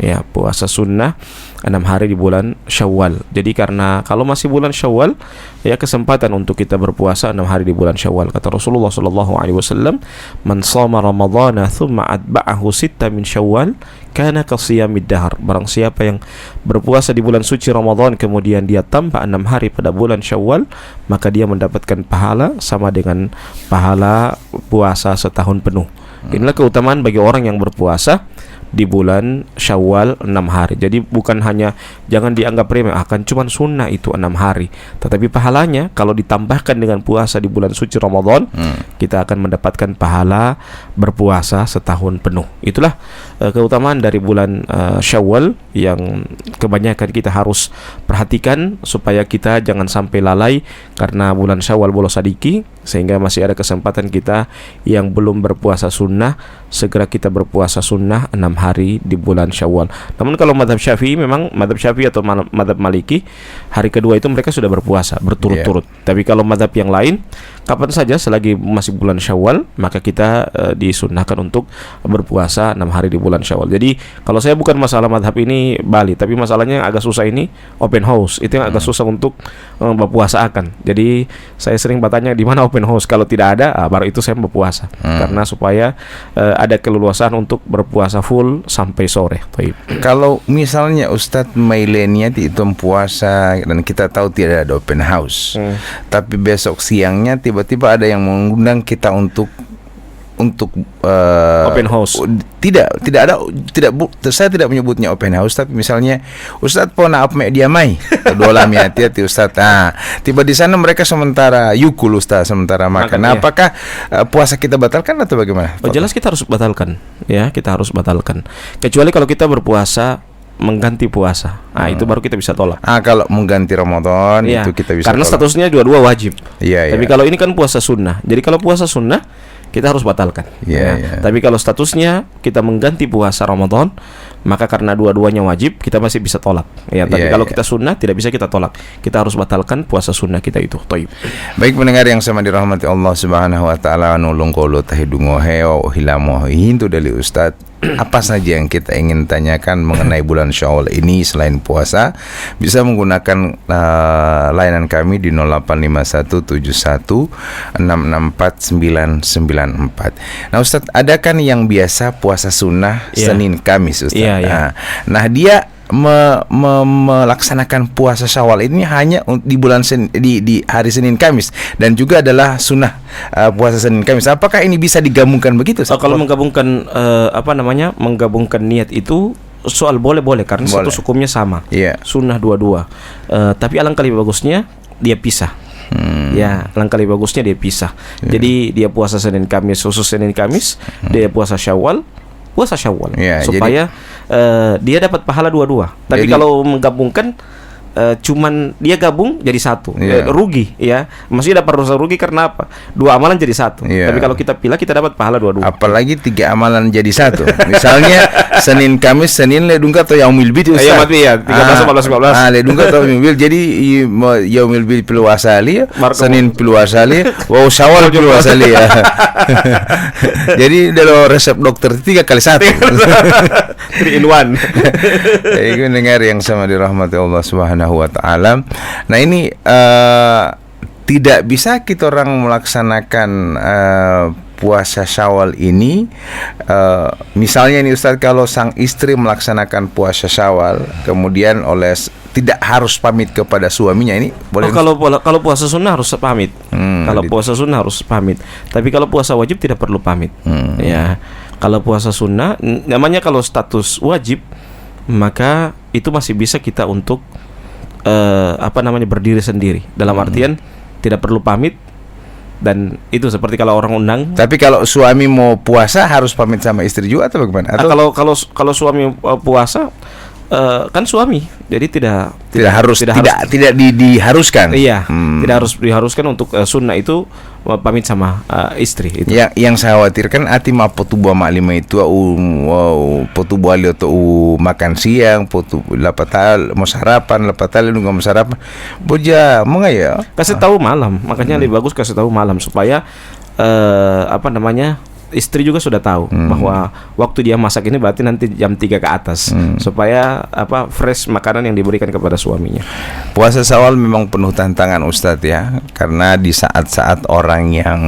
Ya, puasa sunnah 6 hari di bulan Syawal. Jadi karena kalau masih bulan Syawal, ya, kesempatan untuk kita berpuasa 6 hari di bulan Syawal. Kata Rasulullah sallallahu alaihi wasallam, "Man shama Ramadhana tsumma atba'ahu sitta min Syawal, kana kasiyamid dahr." Barang siapa yang berpuasa di bulan suci Ramadan kemudian dia tambah 6 hari pada bulan Syawal, maka dia mendapatkan pahala sama dengan pahala puasa setahun penuh. Inilah keutamaan bagi orang yang berpuasa di bulan Syawal 6 hari. Jadi bukan hanya, jangan dianggap remeh, akan cuman sunnah itu 6 hari, tetapi pahalanya kalau ditambahkan dengan puasa di bulan suci Ramadan, kita akan mendapatkan pahala berpuasa setahun penuh. Itulah keutamaan dari bulan Syawal yang kebanyakan kita harus perhatikan supaya kita jangan sampai lalai karena bulan Syawal bolos sadiki, sehingga masih ada kesempatan kita yang belum berpuasa sunnah, segera kita berpuasa sunnah 6 hari di bulan Syawal. Namun kalau madhab Syafi'i, memang madhab Syafi'i atau madhab Maliki, hari kedua itu mereka sudah berpuasa berturut-turut. Tapi kalau madhab yang lain, kapan saja selagi masih bulan Syawal, maka kita disunnahkan untuk berpuasa 6 hari di bulan Syawal. Jadi kalau saya bukan masalah madhab ini Bali, tapi masalahnya yang agak susah ini open house. Itu yang agak susah untuk berpuasa akan. Jadi saya sering bertanya di mana open house. Kalau tidak ada, baru itu saya berpuasa. Karena supaya ada keleluasan untuk berpuasa full sampai sore. Kalau misalnya Ustadz Mailenia itu puasa dan kita tahu tidak ada open house, tapi besok siangnya tiba-tiba ada yang mengundang kita untuk open house. Saya tidak menyebutnya open house, tapi misalnya Ustadz pona apa dia mai dolam ya hati Ustadz. Tiba di sana mereka sementara yukul Ustadz, sementara makan. Nah, apakah puasa kita batalkan atau bagaimana? Jelas kita harus batalkan, ya, kita harus batalkan. Kecuali kalau kita berpuasa mengganti puasa, itu baru kita bisa tolak. Kalau mengganti Ramadan, itu kita bisa karena tolak. Statusnya dua-dua wajib. Tapi kalau ini kan puasa sunnah, jadi kalau puasa sunnah kita harus batalkan. Tapi kalau statusnya kita mengganti puasa Ramadan, maka karena dua-duanya wajib, kita masih bisa tolak. Tapi kalau kita sunnah tidak bisa kita tolak. Kita harus batalkan puasa sunnah kita itu. Baik pendengar yang sama dirahmati Allah Subhanahu wa taala, nulung kolo tahidungo heo hilamo hintu dari Ustadz. Apa saja yang kita ingin tanyakan mengenai bulan Syawal ini selain puasa, bisa menggunakan layanan kami di 085171664994. Nah Ustadz, ada kan yang biasa puasa sunnah Senin Kamis Ustadz. Nah dia melaksanakan puasa Syawal ini hanya di bulan di hari Senin Kamis, dan juga adalah sunnah puasa Senin Kamis. Apakah ini bisa digabungkan begitu? Kalau menggabungkan menggabungkan niat itu soal boleh karena satu hukumnya sama. Sunnah dua-dua. Tapi alangkah lebih bagusnya dia pisah. Ya, alangkah lebih bagusnya dia pisah. Jadi dia puasa Senin Kamis, khusus Senin Kamis, dia puasa Syawal supaya dia dapat pahala dua-dua. Tapi kalau menggabungkan cuman dia gabung jadi satu, rugi ya. Maksudnya dapat dosa rugi karena apa? 2 amalan jadi satu. Tapi kalau kita pilih kita dapat pahala dua-dua. Apalagi 3 amalan jadi satu. Misalnya Senin Kamis, Senin ledungka atau Yaumil Bid Ustaz. Iya, 13 14. Ledungka atau Yaumil Bid. Jadi Yaumil Bid pilu asali, Senin pilu asali, Syawal pilu asali ya. Jadi dalam resep dokter 3 kali 1. 3 in 1. Jadi dengar yang sama dirahmati Allah Subhanahu wa ta'ala. Nah ini tidak bisa kita orang melaksanakan puasa Syawal ini misalnya nih Ustaz, kalau sang istri melaksanakan puasa Syawal kemudian tidak harus pamit kepada suaminya, ini boleh? Kalau puasa sunnah harus pamit. Kalau puasa sunnah harus pamit. Tapi kalau puasa wajib tidak perlu pamit. Ya. Kalau puasa sunnah namanya, kalau status wajib maka itu masih bisa kita untuk berdiri sendiri. Dalam artian tidak perlu pamit. Dan itu seperti kalau orang undang. Tapi kalau suami mau puasa harus pamit sama istri juga atau bagaimana? Atau kalau suami puasa kan suami, jadi tidak diharuskan. Iya, tidak harus diharuskan untuk sunnah itu pamit sama istri. Itu. Ya, yang saya khawatirkan atima potubuah maklima itu potubuah atau makan siang, lapatal mau sarapan, lapatal nunggu mau sarapan. Boja mau nggak ya? Kasih tahu malam, makanya lebih bagus kasih tahu malam supaya istri juga sudah tahu bahwa waktu dia masak ini berarti nanti jam 3 ke atas supaya fresh makanan yang diberikan kepada suaminya. Puasa Syawal memang penuh tantangan Ustadz ya, karena di saat-saat orang yang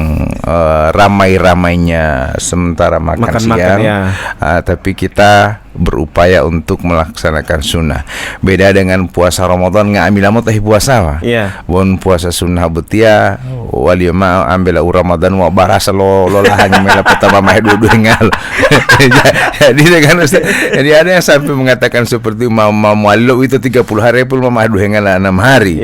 ramai-ramainya sementara makan siang ya. Tapi kita berupaya untuk melaksanakan sunnah. Beda dengan puasa Ramadan nggak ambil amat puasa bon puasa sunnah betia wali ma ambil Ramadan wa barasa lo hanya mela pertama mah dua ngal. Jadi dengan Ustaz, jadi ada yang sampai mengatakan seperti mau wali itu 30 hari pun mah 2 ngal 6 hari.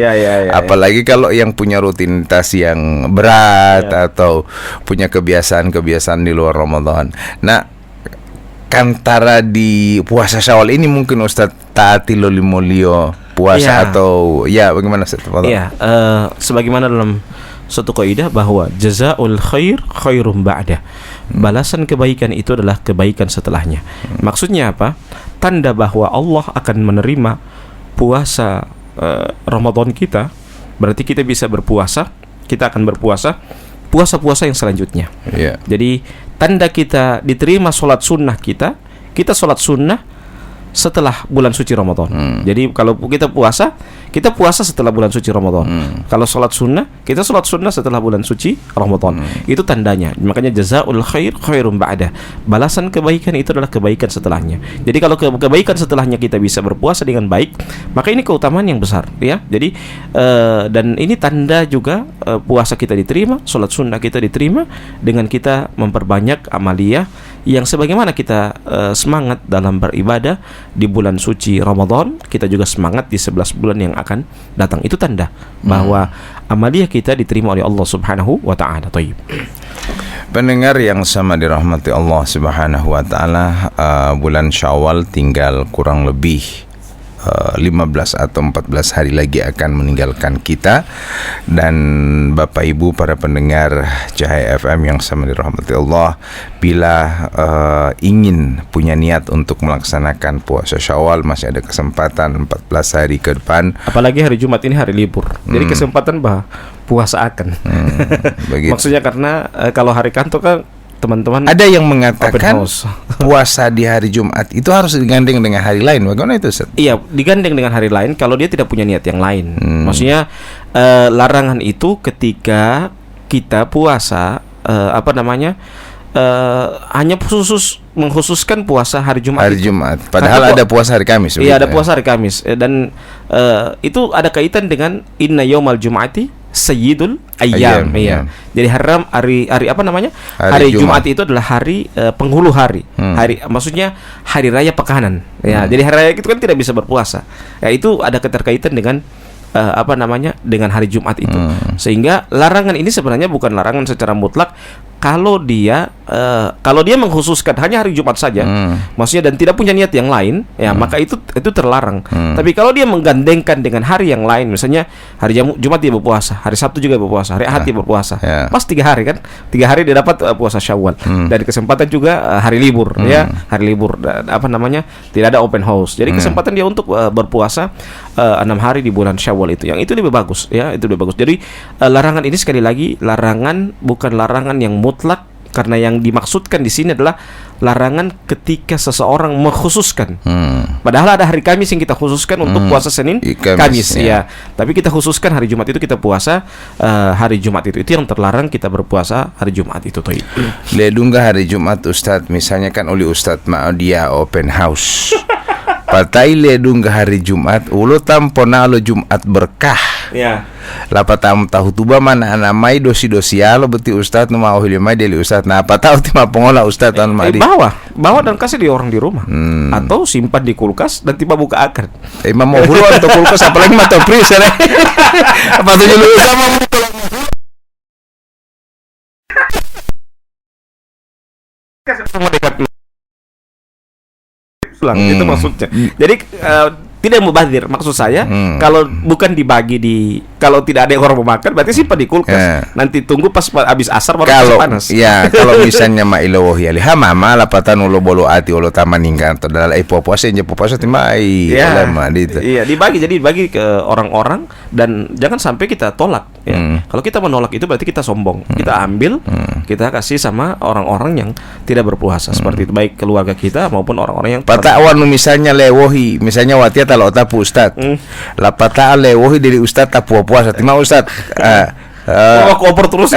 Apalagi kalau yang punya rutinitas yang berat atau punya kebiasaan-kebiasaan di luar Ramadan. Nah, kantara di puasa Syawal ini mungkin Ustaz taati molio puasa atau ya bagaimana Ustaz? Iya, sebagaimana dalam suatu kaidah bahwa jazaul khair khairum ba'da. Balasan kebaikan itu adalah kebaikan setelahnya. Maksudnya apa? Tanda bahwa Allah akan menerima puasa Ramadan kita, berarti kita bisa berpuasa, kita akan berpuasa puasa-puasa yang selanjutnya. Jadi tanda kita diterima sholat sunnah kita sholat sunnah setelah bulan suci Ramadan. Jadi kalau kita puasa setelah bulan suci Ramadan. Kalau sholat sunnah, kita sholat sunnah setelah bulan suci Ramadan. Itu tandanya. Makanya jazaul khair khairum ba'da. Balasan kebaikan itu adalah kebaikan setelahnya. Jadi kalau kebaikan setelahnya kita bisa berpuasa dengan baik, maka ini keutamaan yang besar, ya. Jadi dan ini tanda juga puasa kita diterima, sholat sunnah kita diterima dengan kita memperbanyak amaliyah yang sebagaimana kita semangat dalam beribadah di bulan suci Ramadan, kita juga semangat di 11 bulan yang akan datang. Itu tanda bahwa amaliyah kita diterima oleh Allah Subhanahu wa taala. Thayyib. Pendengar yang sama dirahmati Allah Subhanahu wa taala, bulan Syawal tinggal kurang lebih 15 atau 14 hari lagi akan meninggalkan kita. Dan Bapak Ibu para pendengar Cahaya FM yang sama dirahmati Allah, bila ingin punya niat untuk melaksanakan puasa Syawal, masih ada kesempatan 14 hari ke depan. Apalagi hari Jumat ini hari libur, jadi kesempatan puasa akan. Maksudnya karena kalau hari kantor kan teman-teman ada yang mengatakan puasa di hari Jumat itu harus digandeng dengan hari lain. Bagaimana itu Ustaz? Iya, digandeng dengan hari lain kalau dia tidak punya niat yang lain. Maksudnya larangan itu ketika kita puasa hanya mengkhususkan puasa hari Jumat. Hari Jumat. Padahal ada puasa hari Kamis. Iya, ada puasa hari Kamis dan itu ada kaitan dengan inna yaumal jum'ati Sayyidul Ayyam. Iya. Jadi hari apa namanya? Hari Jumat itu adalah hari penghulu hari. Hari maksudnya hari raya pekanan. Ya, jadi hari raya itu kan tidak bisa berpuasa. Ya, itu ada keterkaitan dengan dengan hari Jumat itu. Sehingga larangan ini sebenarnya bukan larangan secara mutlak kalau dia mengkhususkan hanya hari Jumat saja, maksudnya dan tidak punya niat yang lain, ya maka itu terlarang. Tapi kalau dia menggandengkan dengan hari yang lain, misalnya hari Jumat dia berpuasa, hari Sabtu juga berpuasa, hari Ahad dia berpuasa, pas 3 hari kan, 3 hari dia dapat puasa Syawal, dan kesempatan juga hari libur, ya hari libur, tidak ada open house, jadi kesempatan dia untuk berpuasa 6 hari di bulan Syawal itu lebih bagus, ya itu lebih bagus. Jadi larangan ini sekali lagi larangan, bukan larangan yang mutlak, karena yang dimaksudkan di sini adalah larangan ketika seseorang mengkhususkan. Padahal ada hari Kamis yang kita khususkan untuk puasa Senin, Kamis, ya. Tapi kita khususkan hari Jumat itu kita puasa hari Jumat itu yang terlarang kita berpuasa hari Jumat itu. Ledungga hari Jumat Ustadz, misalnya kan oleh Ustadz mau dia open house. Patai ledungga hari Jumat, ulo tampona lo Jumat berkah. Ya. Lapatam tahu tuba mana namai dosi-dosi alo beti Ustadz nu mau hilimai deli Ustadz. Nah, apa tahu tiba pengolah Ustadz anu madi. Bawa dan kasih di orang di rumah. Atau simpan di kulkas dan tiba buka akar. Imam mau hulu atau kulkas apalagi mata freezer. Apa tuh dulu sama itu maksudnya. Jadi tidak mubazir, maksud saya kalau bukan dibagi kalau tidak ada yang orang mau makan berarti simpan di kulkas. Nanti tunggu pas habis asar baru panas. Ya, kalau misalnya ma ilawoh ya liha mama lapatan ulo bolo ati ulo tamaningkan atau dalam puasa nya puasa timai lama gitu. Iya, dibagi ke orang-orang dan jangan sampai kita tolak ya. Kalau kita menolak itu berarti kita sombong. Kita ambil, kita kasih sama orang-orang yang tidak berpuasa seperti itu, baik keluarga kita maupun orang-orang yang patawan misalnya lewohi, misalnya watia kalau tapu Ustad, lapata lewohi dari Ustad tapu puasa, tima Ustad, koper terus.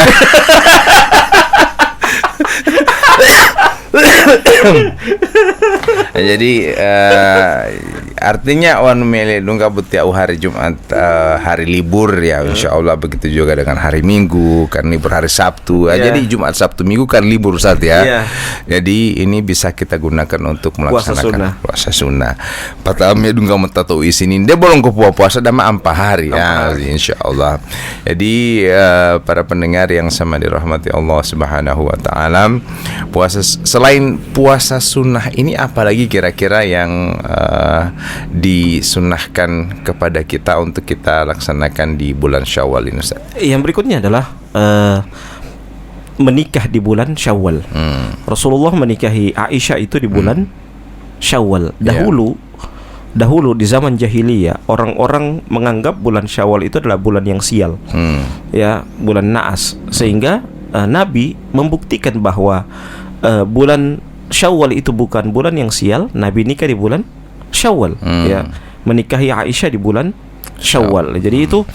Jadi artinya wan mele dungka butia hari Jumat hari libur ya, insyaallah begitu juga dengan hari Minggu kan libur hari Sabtu. Jadi Jumat Sabtu Minggu kan libur saat ya. Jadi ini bisa kita gunakan untuk melaksanakan puasa sunnah. Patamnya dungka metato isinin dia bolong ke puasa dama ampa hari ya insyaallah. Jadi para pendengar yang sama dirahmati Allah Subhanahu wa taala, puasa selain puasa sunnah ini apalagi kira-kira yang disunahkan kepada kita untuk kita laksanakan di bulan Syawal ini Ustaz? Yang berikutnya adalah menikah di bulan Syawal. Rasulullah menikahi Aisyah itu di bulan Syawal. Dahulu di zaman jahiliyah orang-orang menganggap bulan Syawal itu adalah bulan yang sial. Ya, bulan naas. Sehingga Nabi membuktikan bahwa bulan Syawal itu bukan bulan yang sial. Nabi nikah di bulan Syawal, ya, menikahi Aisyah di bulan Syawal. Jadi itu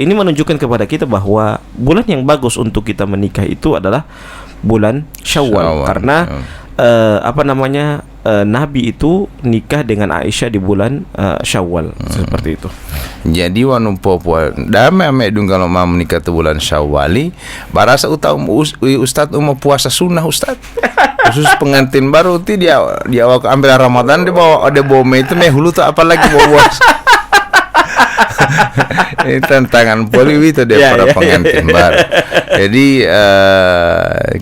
ini menunjukkan kepada kita bahwa bulan yang bagus untuk kita menikah itu adalah bulan Syawal. Karena Nabi itu nikah dengan Aisyah di bulan Syawal, seperti itu. Jadi wanu popua dame ame dung kalau mau menikah di bulan Syawali, barasa Ustaz mau puasa sunnah Ustaz. Khusus pengantin baru dia awal ambil Ramadan dia bawa itu hulu tuh apalagi bawa puasa. Ini tantangan poliwi itu dia para pengantin baru. Jadi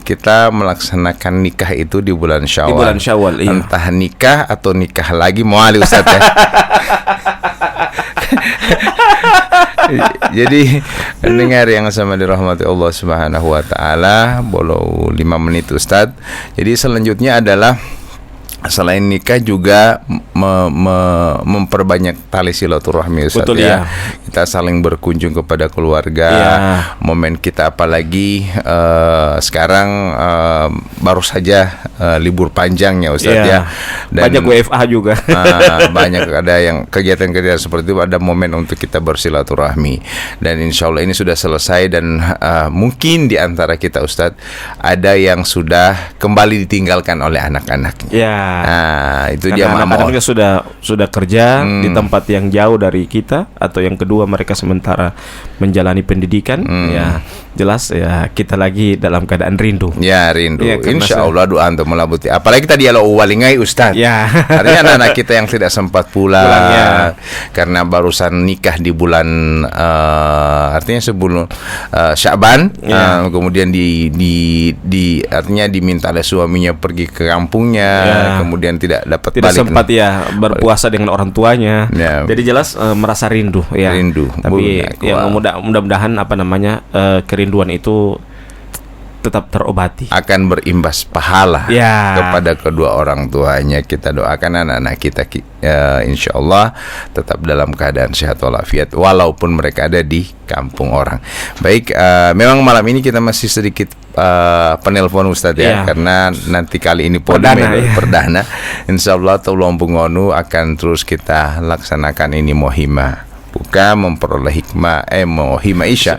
kita melaksanakan nikah itu di bulan Syawal. Di bulan Syawal, iya. Entah nikah atau nikah lagi mau ali Ustaz ya. Jadi pendengar yang sama dirahmati Allah Subhanahu wa taala, bolo 5 menit Ustaz. Jadi selanjutnya adalah selain nikah juga memperbanyak tali silaturahmi Ustaz. Betul, ya. Kita saling berkunjung kepada keluarga. Momen kita apalagi sekarang baru saja libur panjangnya Ustaz ya. Dan banyak WFA juga. Banyak ada yang kegiatan-kegiatan seperti itu, ada momen untuk kita bersilaturahmi. Dan insya Allah ini sudah selesai dan mungkin di antara kita Ustaz ada yang sudah kembali ditinggalkan oleh anak-anaknya. Itu dia kadang-kadang mereka sudah kerja di tempat yang jauh dari kita, atau yang kedua mereka sementara menjalani pendidikan. Ya jelas ya kita lagi dalam keadaan rindu. Ya rindu. Ya, insya Allah doa untuk melabuti. Apalagi tadi kalau walingai Ustaz. Ya. Artinya anak-anak kita yang tidak sempat pulang karena barusan nikah di bulan artinya sebelum Sya'ban, kemudian artinya diminta oleh suaminya pergi ke kampungnya, kemudian tidak balik, sempat berpuasa dengan orang tuanya. Jadi jelas merasa rindu ya. Rindu. Tapi yang mudah-mudahan kerinduan itu tetap terobati, akan berimbas pahala kepada kedua orang tuanya. Kita doakan anak-anak kita insya Allah tetap dalam keadaan sehat walafiat walaupun mereka ada di kampung orang. Baik, memang malam ini kita masih sedikit penelpon Ustadz karena nanti kali ini perdana. Insya Allah tolong bungonu akan terus kita laksanakan ini mohima. Buka memperoleh hikmah hikmah Isya,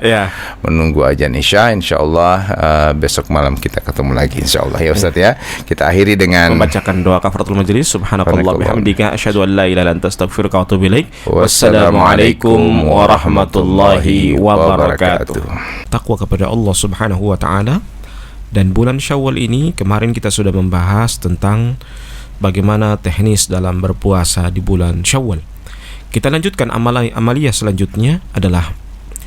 menunggu ajan Isya. Insyaallah besok malam kita ketemu lagi insyaallah ya Ustaz ya. Kita akhiri dengan membacakan doa kafaratul majelis. Subhanakallah bihamdika asyhadu an la ilaha illa anta astaghfiruka wa atubu ilaik. Wassalamualaikum warahmatullahi wabarakatuh. Takwa kepada Allah Subhanahu wa taala. Dan bulan Syawal ini kemarin kita sudah membahas tentang bagaimana teknis dalam berpuasa di bulan Syawal. Kita lanjutkan amalia selanjutnya adalah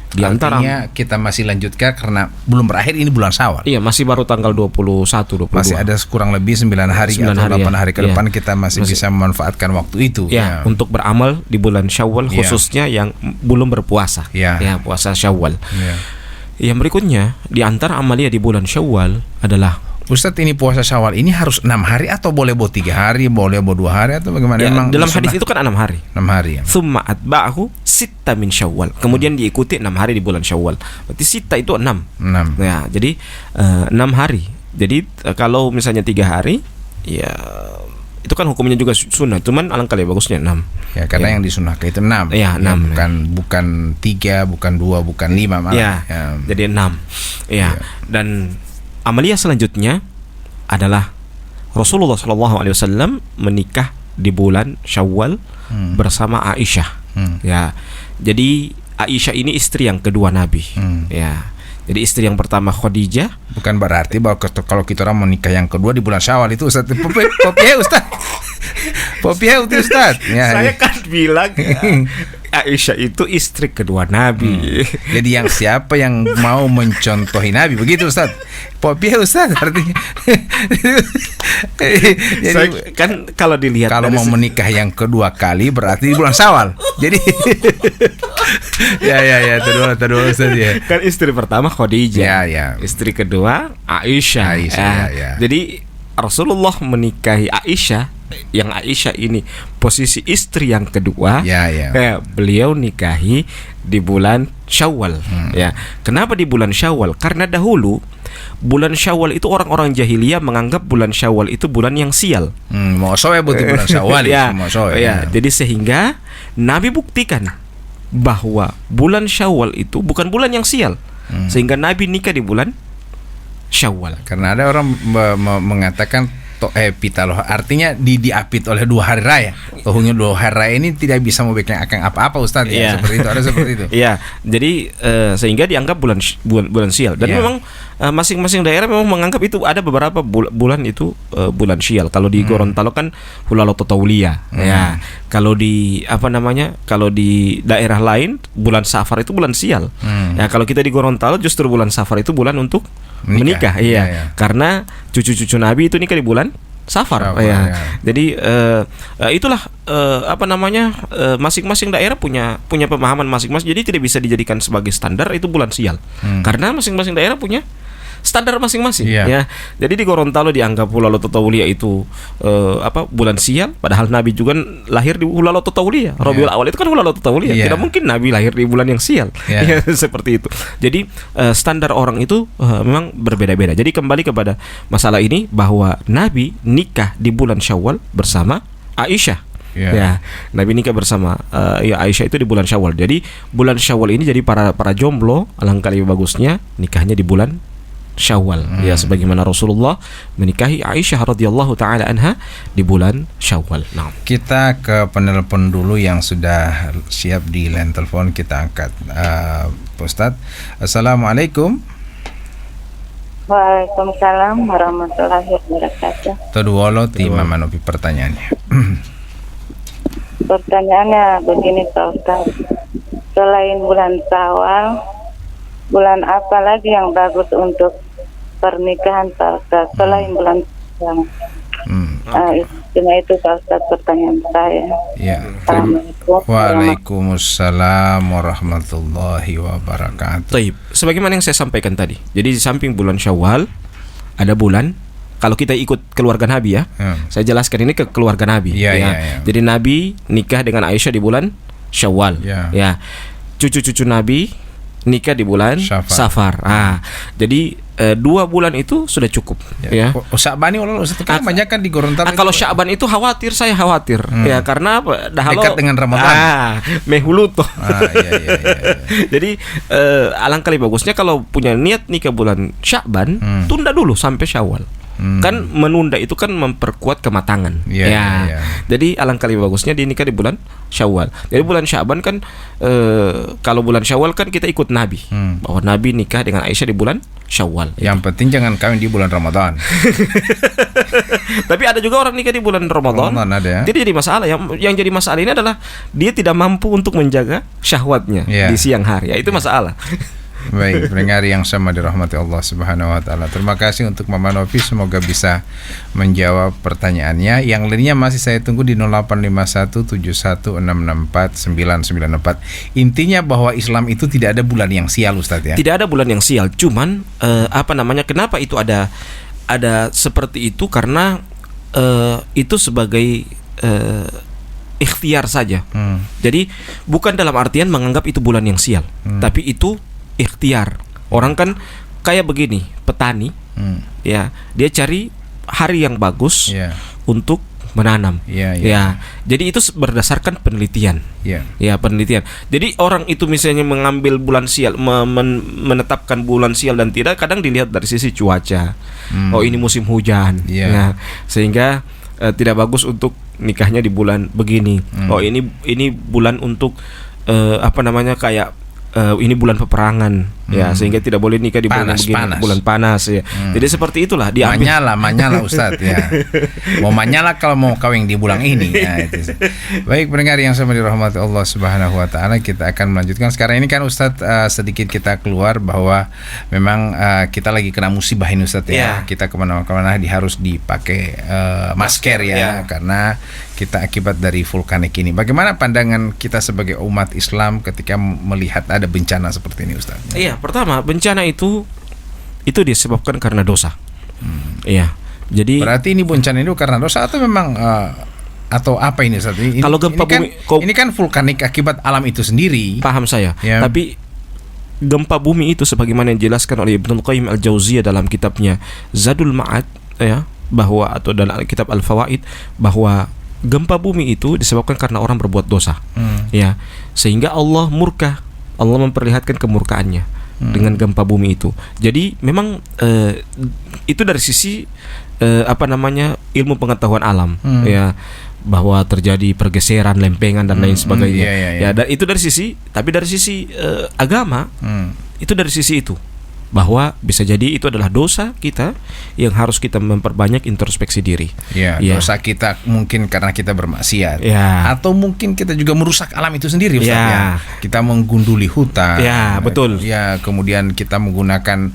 di antara kita masih lanjutkan karena belum berakhir ini bulan Syawal. Iya, masih baru tanggal 21, 22. Masih ada kurang lebih 9 hari atau 8 hari ke depan kita masih bisa memanfaatkan waktu itu untuk beramal di bulan Syawal, khususnya yang belum berpuasa. Puasa Syawal. Yang berikutnya di antara amalia di bulan Syawal adalah, Ustadz, ini puasa Syawal ini harus 6 hari atau boleh 3 hari, boleh 2 hari atau bagaimana? Memang dalam hadis itu kan 6 hari. 6 hari ya. Tsumma atba'ahu sitta min Syawal. Kemudian diikuti 6 hari di bulan Syawal. Berarti sitta itu 6. Ya, jadi 6 hari. Jadi kalau misalnya 3 hari, ya itu kan hukumnya juga sunnah. Cuman alangkah lebih bagusnya 6. Ya, karena yang disunahkan itu 6. Ya, 6. Bukan 3, bukan 2, bukan 5 malah. Jadi 6. Dan amalia selanjutnya adalah Rasulullah SAW menikah di bulan Syawal bersama Aisyah. Ya, jadi Aisyah ini istri yang kedua Nabi. Ya, jadi istri yang pertama Khadijah. Bukan berarti bahwa kalau kita orang menikah yang kedua di bulan Syawal itu Ustaz, Ustaz. Ustaz. Saya kan bilang Aisyah itu istri kedua Nabi. Jadi yang siapa yang mau mencontohi Nabi begitu Ustaz? Ustaz artinya. Jadi kan kalau dilihat, kalau mau menikah yang kedua kali berarti di bulan Syawal. Jadi ya terus Ustaz ya. Kan istri pertama Khadijah. Istri kedua Aisyah. Jadi Rasulullah menikahi Aisyah, yang Aisyah ini posisi istri yang kedua. Beliau nikahi di bulan Syawal. Kenapa di bulan Syawal? Karena dahulu bulan Syawal itu orang-orang jahiliyah menganggap bulan Syawal itu bulan yang sial. Bulan Syawal. Jadi sehingga Nabi buktikan bahwa bulan Syawal itu bukan bulan yang sial. Sehingga Nabi nikah di bulan Syawal. Karena ada orang mengatakan pitaloh, artinya diapit oleh 2 hari raya. Hanya 2 hari raya ini tidak bisa membuat akan apa-apa Ustaz. Seperti itu, ada seperti itu. Jadi sehingga dianggap bulan sial. Dan memang masing-masing daerah memang menganggap itu ada beberapa bulan itu bulan sial. Kalau di Gorontalo kan Hulaloto Taulia. Kalau di kalau di daerah lain bulan Safar itu bulan sial. Kalau kita di Gorontalo justru bulan Safar itu bulan untuk menikah. Karena cucu-cucu Nabi itu nikah di bulan Safar. Jadi itulah masing-masing daerah punya pemahaman masing-masing. Jadi tidak bisa dijadikan sebagai standar itu bulan sial. Karena masing-masing daerah punya standar masing-masing. Jadi di Gorontalo dianggap Hulaloto Taulia itu bulan sial, padahal Nabi juga lahir di Hulaloto Taulia. Rabiul Awal itu kan Hulaloto Taulia. Tidak mungkin Nabi lahir di bulan yang sial. Seperti itu. Jadi standar orang itu memang berbeda-beda. Jadi kembali kepada masalah ini bahwa Nabi nikah di bulan Syawal bersama Aisyah. Nabi nikah bersama Aisyah itu di bulan Syawal. Jadi bulan Syawal ini jadi para jomblo alangkah lebih bagusnya nikahnya di bulan Syawal. Ya, sebagaimana Rasulullah menikahi Aisyah radhiyallahu taala anha di bulan Syawal. Nah, kita ke penelpon dulu yang sudah siap di line telepon, kita angkat. Pak Ustadz, Assalamualaikum. Waalaikumsalam warahmatullahi wabarakatuh. Todwolo ti Mama Novi pertanyaannya. Pertanyaannya begini Pak Ustaz. Selain bulan Syawal, bulan apa lagi yang bagus untuk pernikahan Pak Ustaz? Selain bulan Syawal. Cuma itu Pak Ustaz pertanyaan saya. Ya. Assalamualaikum. Waalaikumsalam warahmatullahi wabarakatuh. Taib. Sebagaimana yang saya sampaikan tadi. Jadi di samping bulan Syawal ada bulan, kalau kita ikut keluarga Nabi ya. Saya jelaskan ini ke keluarga Nabi. Ya. Jadi Nabi nikah dengan Aisyah di bulan Syawal. Ya. Cucu-cucu Nabi nikah di bulan Safar. Jadi 2 bulan itu sudah cukup. Ya. Sya'ban ini banyak kan di Gorontalo. Kalau Sya'ban itu saya khawatir. Ya, karena apa? Dekat dengan Ramadan. Mehuluto. Iya. Jadi alangkah lebih bagusnya kalau punya niat nikah bulan Sya'ban, tunda dulu sampai Syawal. Kan menunda itu kan memperkuat kematangan. Ya. Jadi alangkah lebih bagusnya dinikah di bulan Syawal. Jadi bulan Sya'ban kan kalau bulan Syawal kan kita ikut Nabi. Bahwa Nabi nikah dengan Aisyah di bulan Syawal. Yang penting jangan kawin di bulan Ramadan. Tapi ada juga orang nikah di bulan Ramadan. Ada ya. Jadi masalah yang jadi masalah ini adalah dia tidak mampu untuk menjaga syahwatnya di siang hari. Ya, itu masalah. Baik, pendengar yang sama dirahmati Allah Subhanahu wa taala. Terima kasih untuk Mama Novi, semoga bisa menjawab pertanyaannya. Yang lainnya masih saya tunggu di 085171664994. Intinya bahwa Islam itu tidak ada bulan yang sial, Ustaz ya. Tidak ada bulan yang sial, cuman kenapa itu ada seperti itu, karena itu sebagai ikhtiar saja. Jadi bukan dalam artian menganggap itu bulan yang sial, tapi itu ikhtiar. Orang kan kayak begini, petani, ya, dia cari hari yang bagus untuk menanam. Ya, jadi itu berdasarkan penelitian. Ya, penelitian. Jadi orang itu misalnya mengambil bulan sial, menetapkan bulan sial dan tidak, kadang dilihat dari sisi cuaca. Oh, ini musim hujan. Nah, sehingga tidak bagus untuk nikahnya di bulan begini. Oh, ini bulan untuk kayak ini bulan peperangan, ya, sehingga tidak boleh nikah di bulan begini, bulan panas ya. Jadi seperti itulah diambil. Manyala Ustadz ya. Mau manyala kalau mau kawin di bulan ini. Ya, itu. Baik, pendengar yang sama dirahmati Allah Subhanahu wa taala, kita akan melanjutkan. Sekarang ini kan Ustadz sedikit kita keluar bahwa memang kita lagi kena musibah ini Ustadz ya. Kita kemana-mana harus dipakai masker ya, karena kita akibat dari vulkanik ini. Bagaimana pandangan kita sebagai umat Islam ketika melihat ada bencana seperti ini, Ustaz? Iya, pertama bencana itu disebabkan karena dosa. Iya. Jadi berarti ini bencana itu karena dosa atau memang atau apa ini, Ustaz? Kalau gempa bumi ini kan vulkanik akibat alam itu sendiri. Paham saya. Ya. Tapi gempa bumi itu sebagaimana yang dijelaskan oleh Ibnu Qayyim Al-Jauziyah dalam kitabnya Zadul Ma'ad, ya, bahwa atau dalam kitab Al-Fawaid, bahwa gempa bumi itu disebabkan karena orang berbuat dosa. Ya, sehingga Allah murka. Allah memperlihatkan kemurkaannya dengan gempa bumi itu. Jadi memang itu dari sisi ilmu pengetahuan alam, ya, bahwa terjadi pergeseran, lempengan dan lain sebagainya. Ya, dan itu dari sisi, tapi dari sisi agama itu dari sisi itu, bahwa bisa jadi itu adalah dosa kita yang harus kita memperbanyak introspeksi diri. Dosa kita mungkin karena kita bermaksiat, atau mungkin kita juga merusak alam itu sendiri, Ustaz, ya. Kita menggunduli hutan, betul. Ya, kemudian kita menggunakan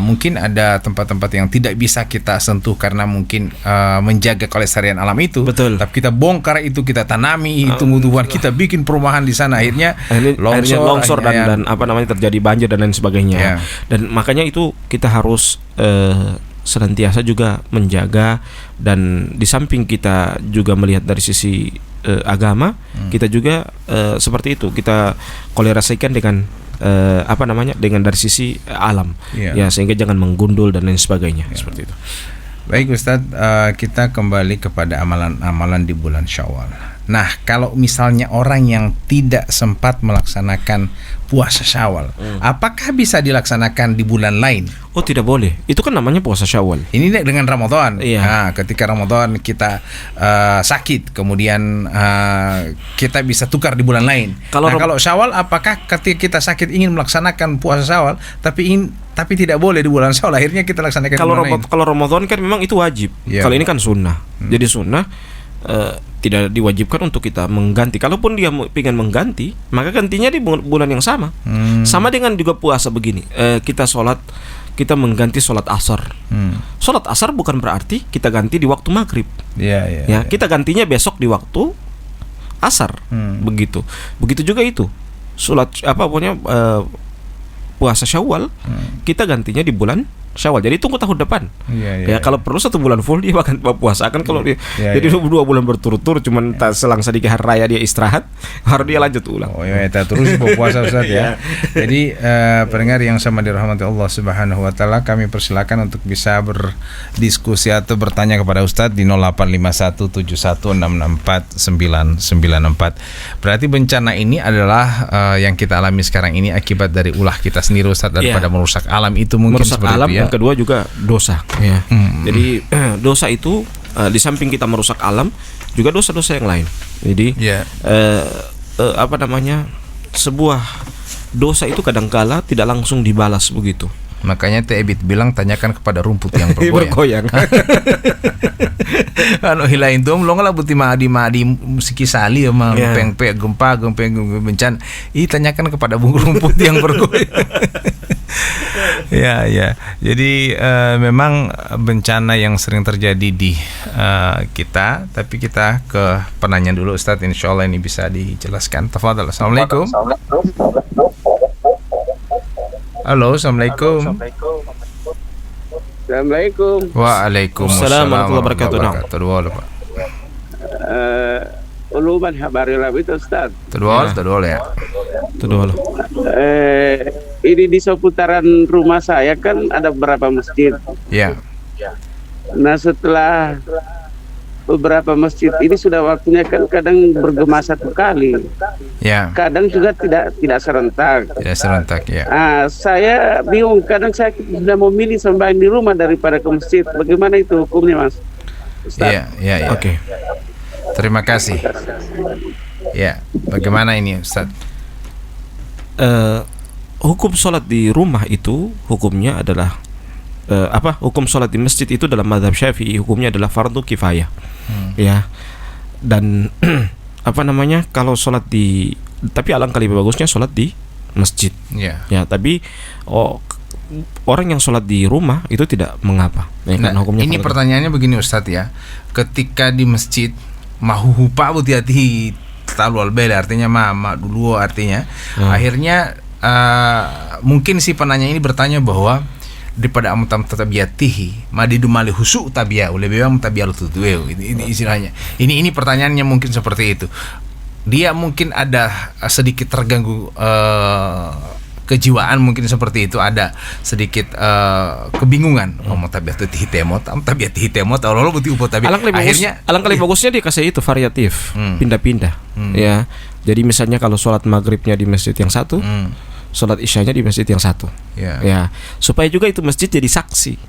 mungkin ada tempat-tempat yang tidak bisa kita sentuh karena mungkin menjaga kelestarian alam itu. Betul. Tapi kita bongkar itu, kita tanami tumbuh-tumbuhan, kita bikin perumahan di sana, akhirnya longsor dan terjadi banjir dan lain sebagainya. Dan makanya itu kita harus senantiasa juga menjaga, dan di samping kita juga melihat dari sisi agama, kita juga seperti itu, kita kolerasikan dengan dengan dari sisi alam, ya, sehingga jangan menggundul dan lain sebagainya, seperti itu. Baik Ustadz, kita kembali kepada amalan-amalan di bulan Syawal. Nah, kalau misalnya orang yang tidak sempat melaksanakan puasa Syawal, apakah bisa dilaksanakan di bulan lain? Oh, tidak boleh. Itu kan namanya puasa Syawal. Ini dengan Ramadan. Iya. Nah, ketika Ramadan kita sakit, kemudian kita bisa tukar di bulan lain. Kalau Syawal, apakah ketika kita sakit ingin melaksanakan puasa Syawal, tapi tidak boleh di bulan Syawal, akhirnya kita laksanakan di bulan lain? Kalau Ramadan kan memang itu wajib. Yeah. Kalau ini kan sunnah. Jadi sunnah tidak diwajibkan untuk kita mengganti. Kalaupun dia ingin mengganti, maka gantinya di bulan yang sama. Sama dengan juga puasa begini. Kita mengganti sholat asar. Sholat asar bukan berarti kita ganti di waktu maghrib. Kita gantinya besok di waktu asar. Begitu juga itu. Puasa Syawal kita gantinya di bulan Syawal. Jadi tunggu tahun depan. Kalau perlu 1 bulan full dia akan puasa kan, kalau dia jadi 2 bulan berturut-turut cuman selang sedikit hari raya dia istirahat, baru dia lanjut ulang. Terus berpuasa Ustaz ya. Jadi pendengar yang sama dirahmati Allah Subhanahu wa taala, kami persilakan untuk bisa berdiskusi atau bertanya kepada Ustaz di 085171664994. Berarti bencana ini adalah yang kita alami sekarang ini akibat dari ulah kita sendiri Ustaz, daripada merusak alam itu mungkin merusak seperti alam, itu ya. yang kedua juga dosa ya. Jadi dosa itu di samping kita merusak alam juga dosa-dosa yang lain. Jadi sebuah dosa itu kadangkala tidak langsung dibalas begitu. Makanya Teh Ebit bilang tanyakan kepada rumput yang bergoyang. Hilain tuh lo nggak buti madi sikisali sama peng gempa bencana. Tanyakan kepada rumput yang bergoyang. Jadi memang bencana yang sering terjadi di kita, tapi kita ke penanya dulu Ustadz, insya Allah ini bisa dijelaskan. Tafadhal. Assalamualaikum. Halo, assalamualaikum. Assalamualaikum. Waalaikumsalam warahmatullahi wabarakatuh. Uluman habari itu Ustaz. Tadwal ya. Ini di seputaran rumah saya kan ada beberapa masjid. Ya. Nah, setelah beberapa masjid ini sudah waktunya kan kadang bergema 1 kali. Ya. Kadang juga tidak serentak. Tidak serentak ya. Saya bingung, kadang saya sudah memilih sembahyang di rumah daripada ke masjid. Bagaimana itu hukumnya, Mas? Ustaz? Iya. Oke. Terima kasih. Ya, bagaimana ini Ustaz? Hukum sholat di rumah itu hukumnya adalah hukum sholat di masjid itu dalam mazhab Syafi'i hukumnya adalah fardu kifayah. Ya. Dan kalau sholat tapi alangkah lebih bagusnya sholat di masjid. Ya, tapi orang yang sholat di rumah itu tidak mengapa. Ini pertanyaannya begini Ustadz ya. Ketika di masjid mahuhupa hati talwal bel artinya dulu artinya akhirnya mungkin si penanya ini bertanya bahwa daripada amtam tabiatihi madidu mali husu tabia lebih bang tabial tutueu, ini istilahnya. Ini pertanyaannya mungkin seperti itu. Dia mungkin ada sedikit terganggu kejiwaan, mungkin seperti itu, ada sedikit kebingungan. Tabiatihi temot Allah buti upot tabiat. Alangkah lebih bagusnya dikasih itu variatif, pindah-pindah. Ya. Jadi misalnya kalau sholat maghribnya di masjid yang satu, sholat isyanya di masjid yang satu. Ya, supaya juga itu masjid jadi saksi.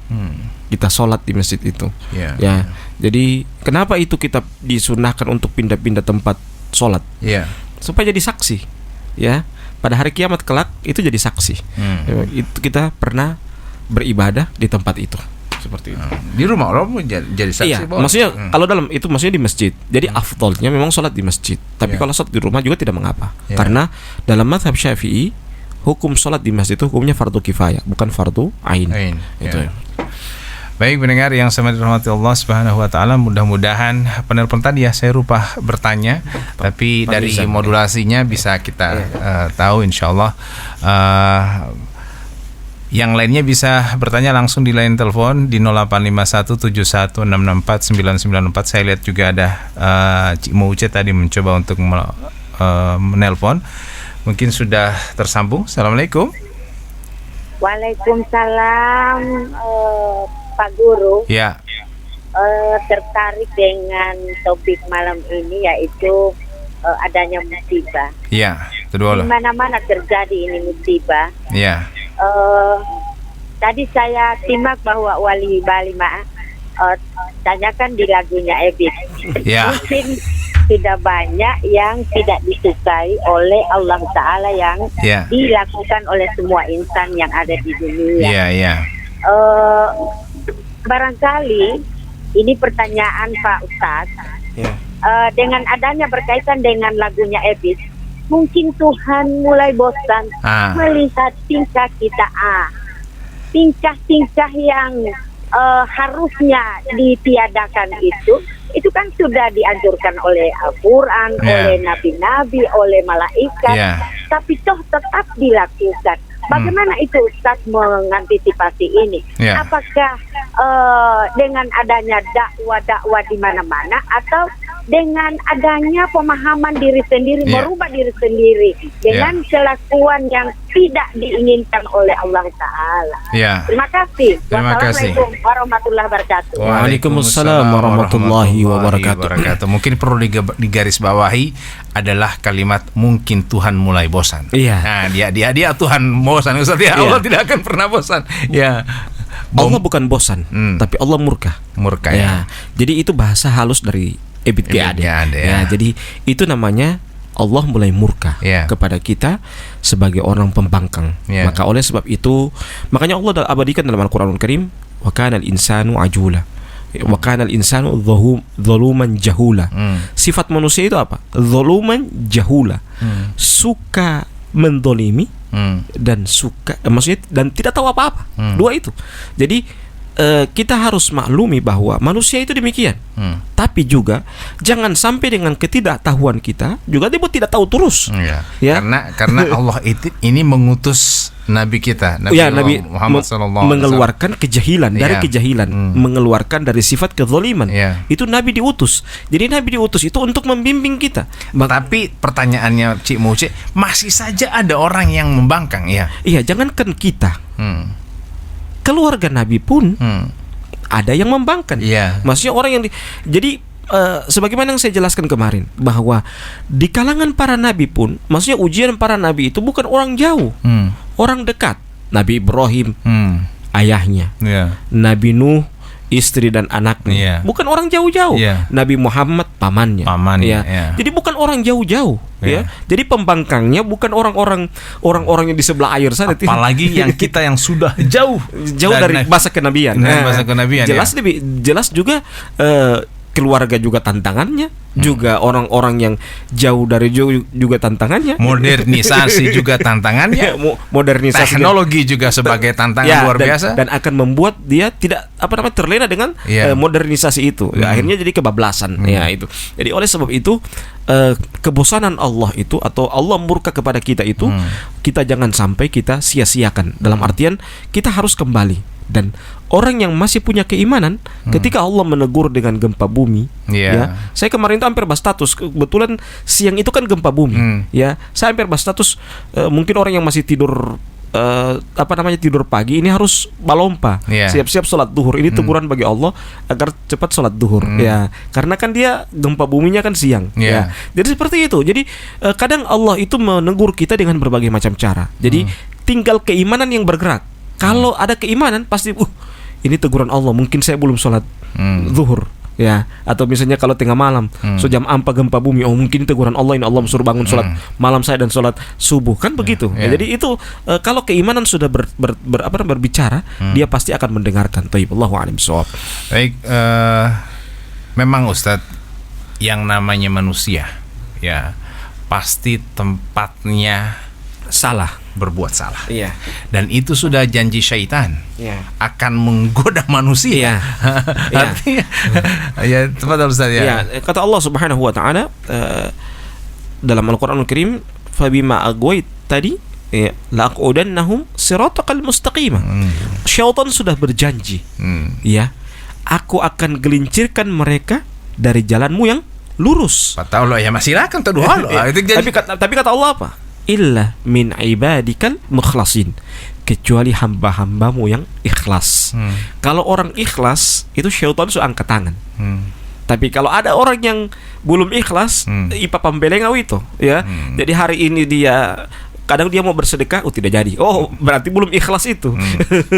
Kita sholat di masjid itu. Jadi kenapa itu kita disunahkan untuk pindah-pindah tempat sholat? Supaya jadi saksi. Ya. Pada hari kiamat kelak itu jadi saksi. Itu kita pernah beribadah di tempat itu. Seperti itu. Di rumah orang jadi saksi. Iya, maksudnya kalau dalam itu maksudnya di masjid. Jadi afdolnya memang sholat di masjid. Tapi kalau sholat di rumah juga tidak mengapa. Karena dalam mazhab Syafi'i hukum sholat di masjid itu hukumnya fardu kifayah, bukan fardu ain. Itu. Baik pendengar yang sama dirahmati Allah Subhanahu wa taala, mudah-mudahan penelpon tadi saya lupa bertanya, tapi dari modulasinya bisa kita tahu insyaallah. Yang lainnya bisa bertanya langsung di line telepon di 085171664994. Saya lihat juga ada Cik Mouce tadi mencoba untuk menelpon. Mungkin sudah tersambung. Assalamualaikum. Waalaikumsalam, Pak Guru. Ya. tertarik dengan topik malam ini, yaitu adanya musibah. Iya, itu dulu. Di mana-mana terjadi ini musibah. Iya. Tadi saya simak bahwa Wali Bali tanyakan di lagunya Ebit. Iya. Mungkin tidak banyak yang tidak disukai oleh Allah Ta'ala yang dilakukan oleh semua insan yang ada di dunia. Iya, iya. Barangkali ini pertanyaan Pak Ustadz. Dengan adanya berkaitan dengan lagunya Ebit, mungkin Tuhan mulai bosan melihat tingkah kita, tingkah-tingkah yang harusnya ditiadakan itu kan sudah dianjurkan oleh Al-Quran, oleh nabi-nabi, oleh malaikat, tapi toh tetap dilakukan. Bagaimana itu Ustaz mengantisipasi ini? Apakah dengan adanya dakwah di mana-mana, atau dengan adanya pemahaman diri sendiri, merubah diri sendiri dengan kelakuan yang tidak diinginkan oleh Allah Ta'ala? Terima kasih. Wassalamualaikum warahmatullahi wabarakatuh. Waalaikumsalam warahmatullahi wabarakatuh. Mungkin perlu digarisbawahi adalah kalimat mungkin Tuhan mulai bosan. Nah, dia Tuhan bosan, Ustaz, ya. Allah tidak akan pernah bosan. Allah bukan bosan, tapi Allah murka. Ya. Jadi itu bahasa halus dari Ebit Ade. Jadi itu namanya Allah mulai murka kepada kita sebagai orang pembangkang. Maka oleh sebab itu, makanya Allah abadikan dalam Al-Qur'anul Karim, wa kana al-insanu ajula, wa kana al-insanu zaluman jahula. Sifat manusia itu apa? Zaluman jahula. Suka mendolimi dan suka, maksudnya, dan tidak tahu apa-apa. Dua itu. Jadi kita harus maklumi bahwa manusia itu demikian. Tapi juga jangan sampai dengan ketidaktahuan kita juga dia tidak tahu terus. Karena Allah ini mengutus Nabi kita, Nabi Muhammad SAW, mengeluarkan kejahilan dari kejahilan, mengeluarkan dari sifat kezaliman. Itu Nabi diutus. Jadi Nabi diutus itu untuk membimbing kita. Tapi pertanyaannya, Cik Muce, masih saja ada orang yang membangkang. Iya, jangankan kita. Keluarga Nabi pun ada yang membangkang. Maksudnya orang yang jadi sebagaimana yang saya jelaskan kemarin, bahwa di kalangan para nabi pun, maksudnya ujian para nabi itu bukan orang jauh, orang dekat. Nabi Ibrahim, ayahnya, Nabi Nuh, istri dan anaknya, bukan orang jauh-jauh. Nabi Muhammad, pamannya. Jadi bukan orang jauh-jauh. Jadi pembangkangnya bukan orang-orang yang di sebelah air sana. Apalagi yang kita yang sudah jauh dari masa kenabian. Jelas juga keluarga juga tantangannya, juga orang-orang yang jauh dari juga tantangannya, modernisasi juga tantangannya, modernisasi, teknologi juga sebagai tantangan luar biasa, dan akan membuat dia tidak terlena dengan modernisasi itu. Akhirnya jadi kebablasan. Itu. Jadi oleh sebab itu kebosanan Allah itu, atau Allah murka kepada kita itu, kita jangan sampai kita sia-siakan. Dalam artian kita harus kembali. Dan orang yang masih punya keimanan, ketika Allah menegur dengan gempa bumi, saya kemarin itu hampir bahas status. Kebetulan siang itu kan gempa bumi, saya hampir bahas status. Mungkin orang yang masih tidur tidur pagi ini harus balompa, siap-siap sholat duhur. Ini teguran bagi Allah agar cepat sholat duhur. Karena kan dia gempa buminya kan siang. Jadi seperti itu. Jadi kadang Allah itu menegur kita dengan berbagai macam cara. Jadi tinggal keimanan yang bergerak. Kalau ada keimanan pasti ini teguran Allah, mungkin saya belum sholat zuhur, atau misalnya kalau tengah malam jam 4 gempa bumi, mungkin teguran Allah, ini Allah suruh bangun sholat malam saya dan sholat subuh, kan begitu. Jadi itu kalau keimanan sudah berbicara, dia pasti akan mendengarkan. Allahu a'lam bishawab. Baik, memang Ustadz, yang namanya manusia pasti tempatnya berbuat salah. Dan itu sudah janji syaitan akan menggoda manusia. Artinya tepat Ustaz. Kata Allah Subhanahu wa taala dalam Al-Qur'anul Karim, fabima agwait tadi laqudannahum siratal mustaqim. Syaitan sudah berjanji, aku akan gelincirkan mereka dari jalanmu yang lurus. Pataulah ya, masih silakan tuh. Tapi kata Allah apa? illa min ibadikal mukhlasin, kecuali hamba-hambamu yang ikhlas. Kalau orang ikhlas itu syaitan sudah angkat tangan. Tapi kalau ada orang yang belum ikhlas, ipa pambelengau itu, ya. Jadi hari ini dia kadang dia mau bersedekah, tidak jadi. Oh, berarti belum ikhlas itu.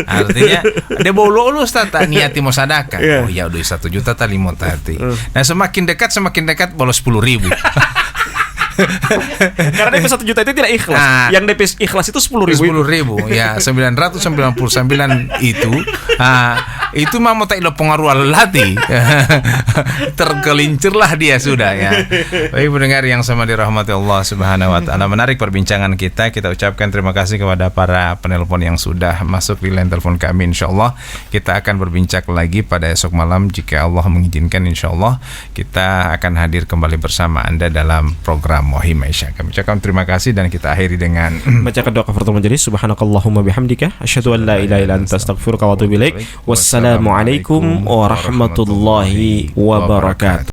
Artinya dia bolu Ustaz, niati mau sedekah. Oh ya udah 1 juta tadi mau tadi. Nah semakin dekat bolos 10.000. Karena DP 1 juta itu tidak ikhlas. Yang DP ikhlas itu 10.000. Ya 999 itu mah mau tak ilo pengaruh lati. Tergelincirlah dia sudah ya. Baik pendengar yang sama dirahmati Allah Subhanahu wa taala, menarik perbincangan kita. Kita ucapkan terima kasih kepada para penelpon yang sudah masuk di line telepon kami. Insyaallah kita akan berbincang lagi pada esok malam jika Allah mengizinkan. Insyaallah kita akan hadir kembali bersama Anda dalam program Wahai Aisyah. Kami ucapkan terima kasih dan kita akhiri dengan bacakan doa kafaratul majelis. Subhanakallahumma bihamdika asyhadu an la ilaha illa anta astaghfiruka wa atubu ilaik. Wassalamualaikum warahmatullahi wabarakatuh.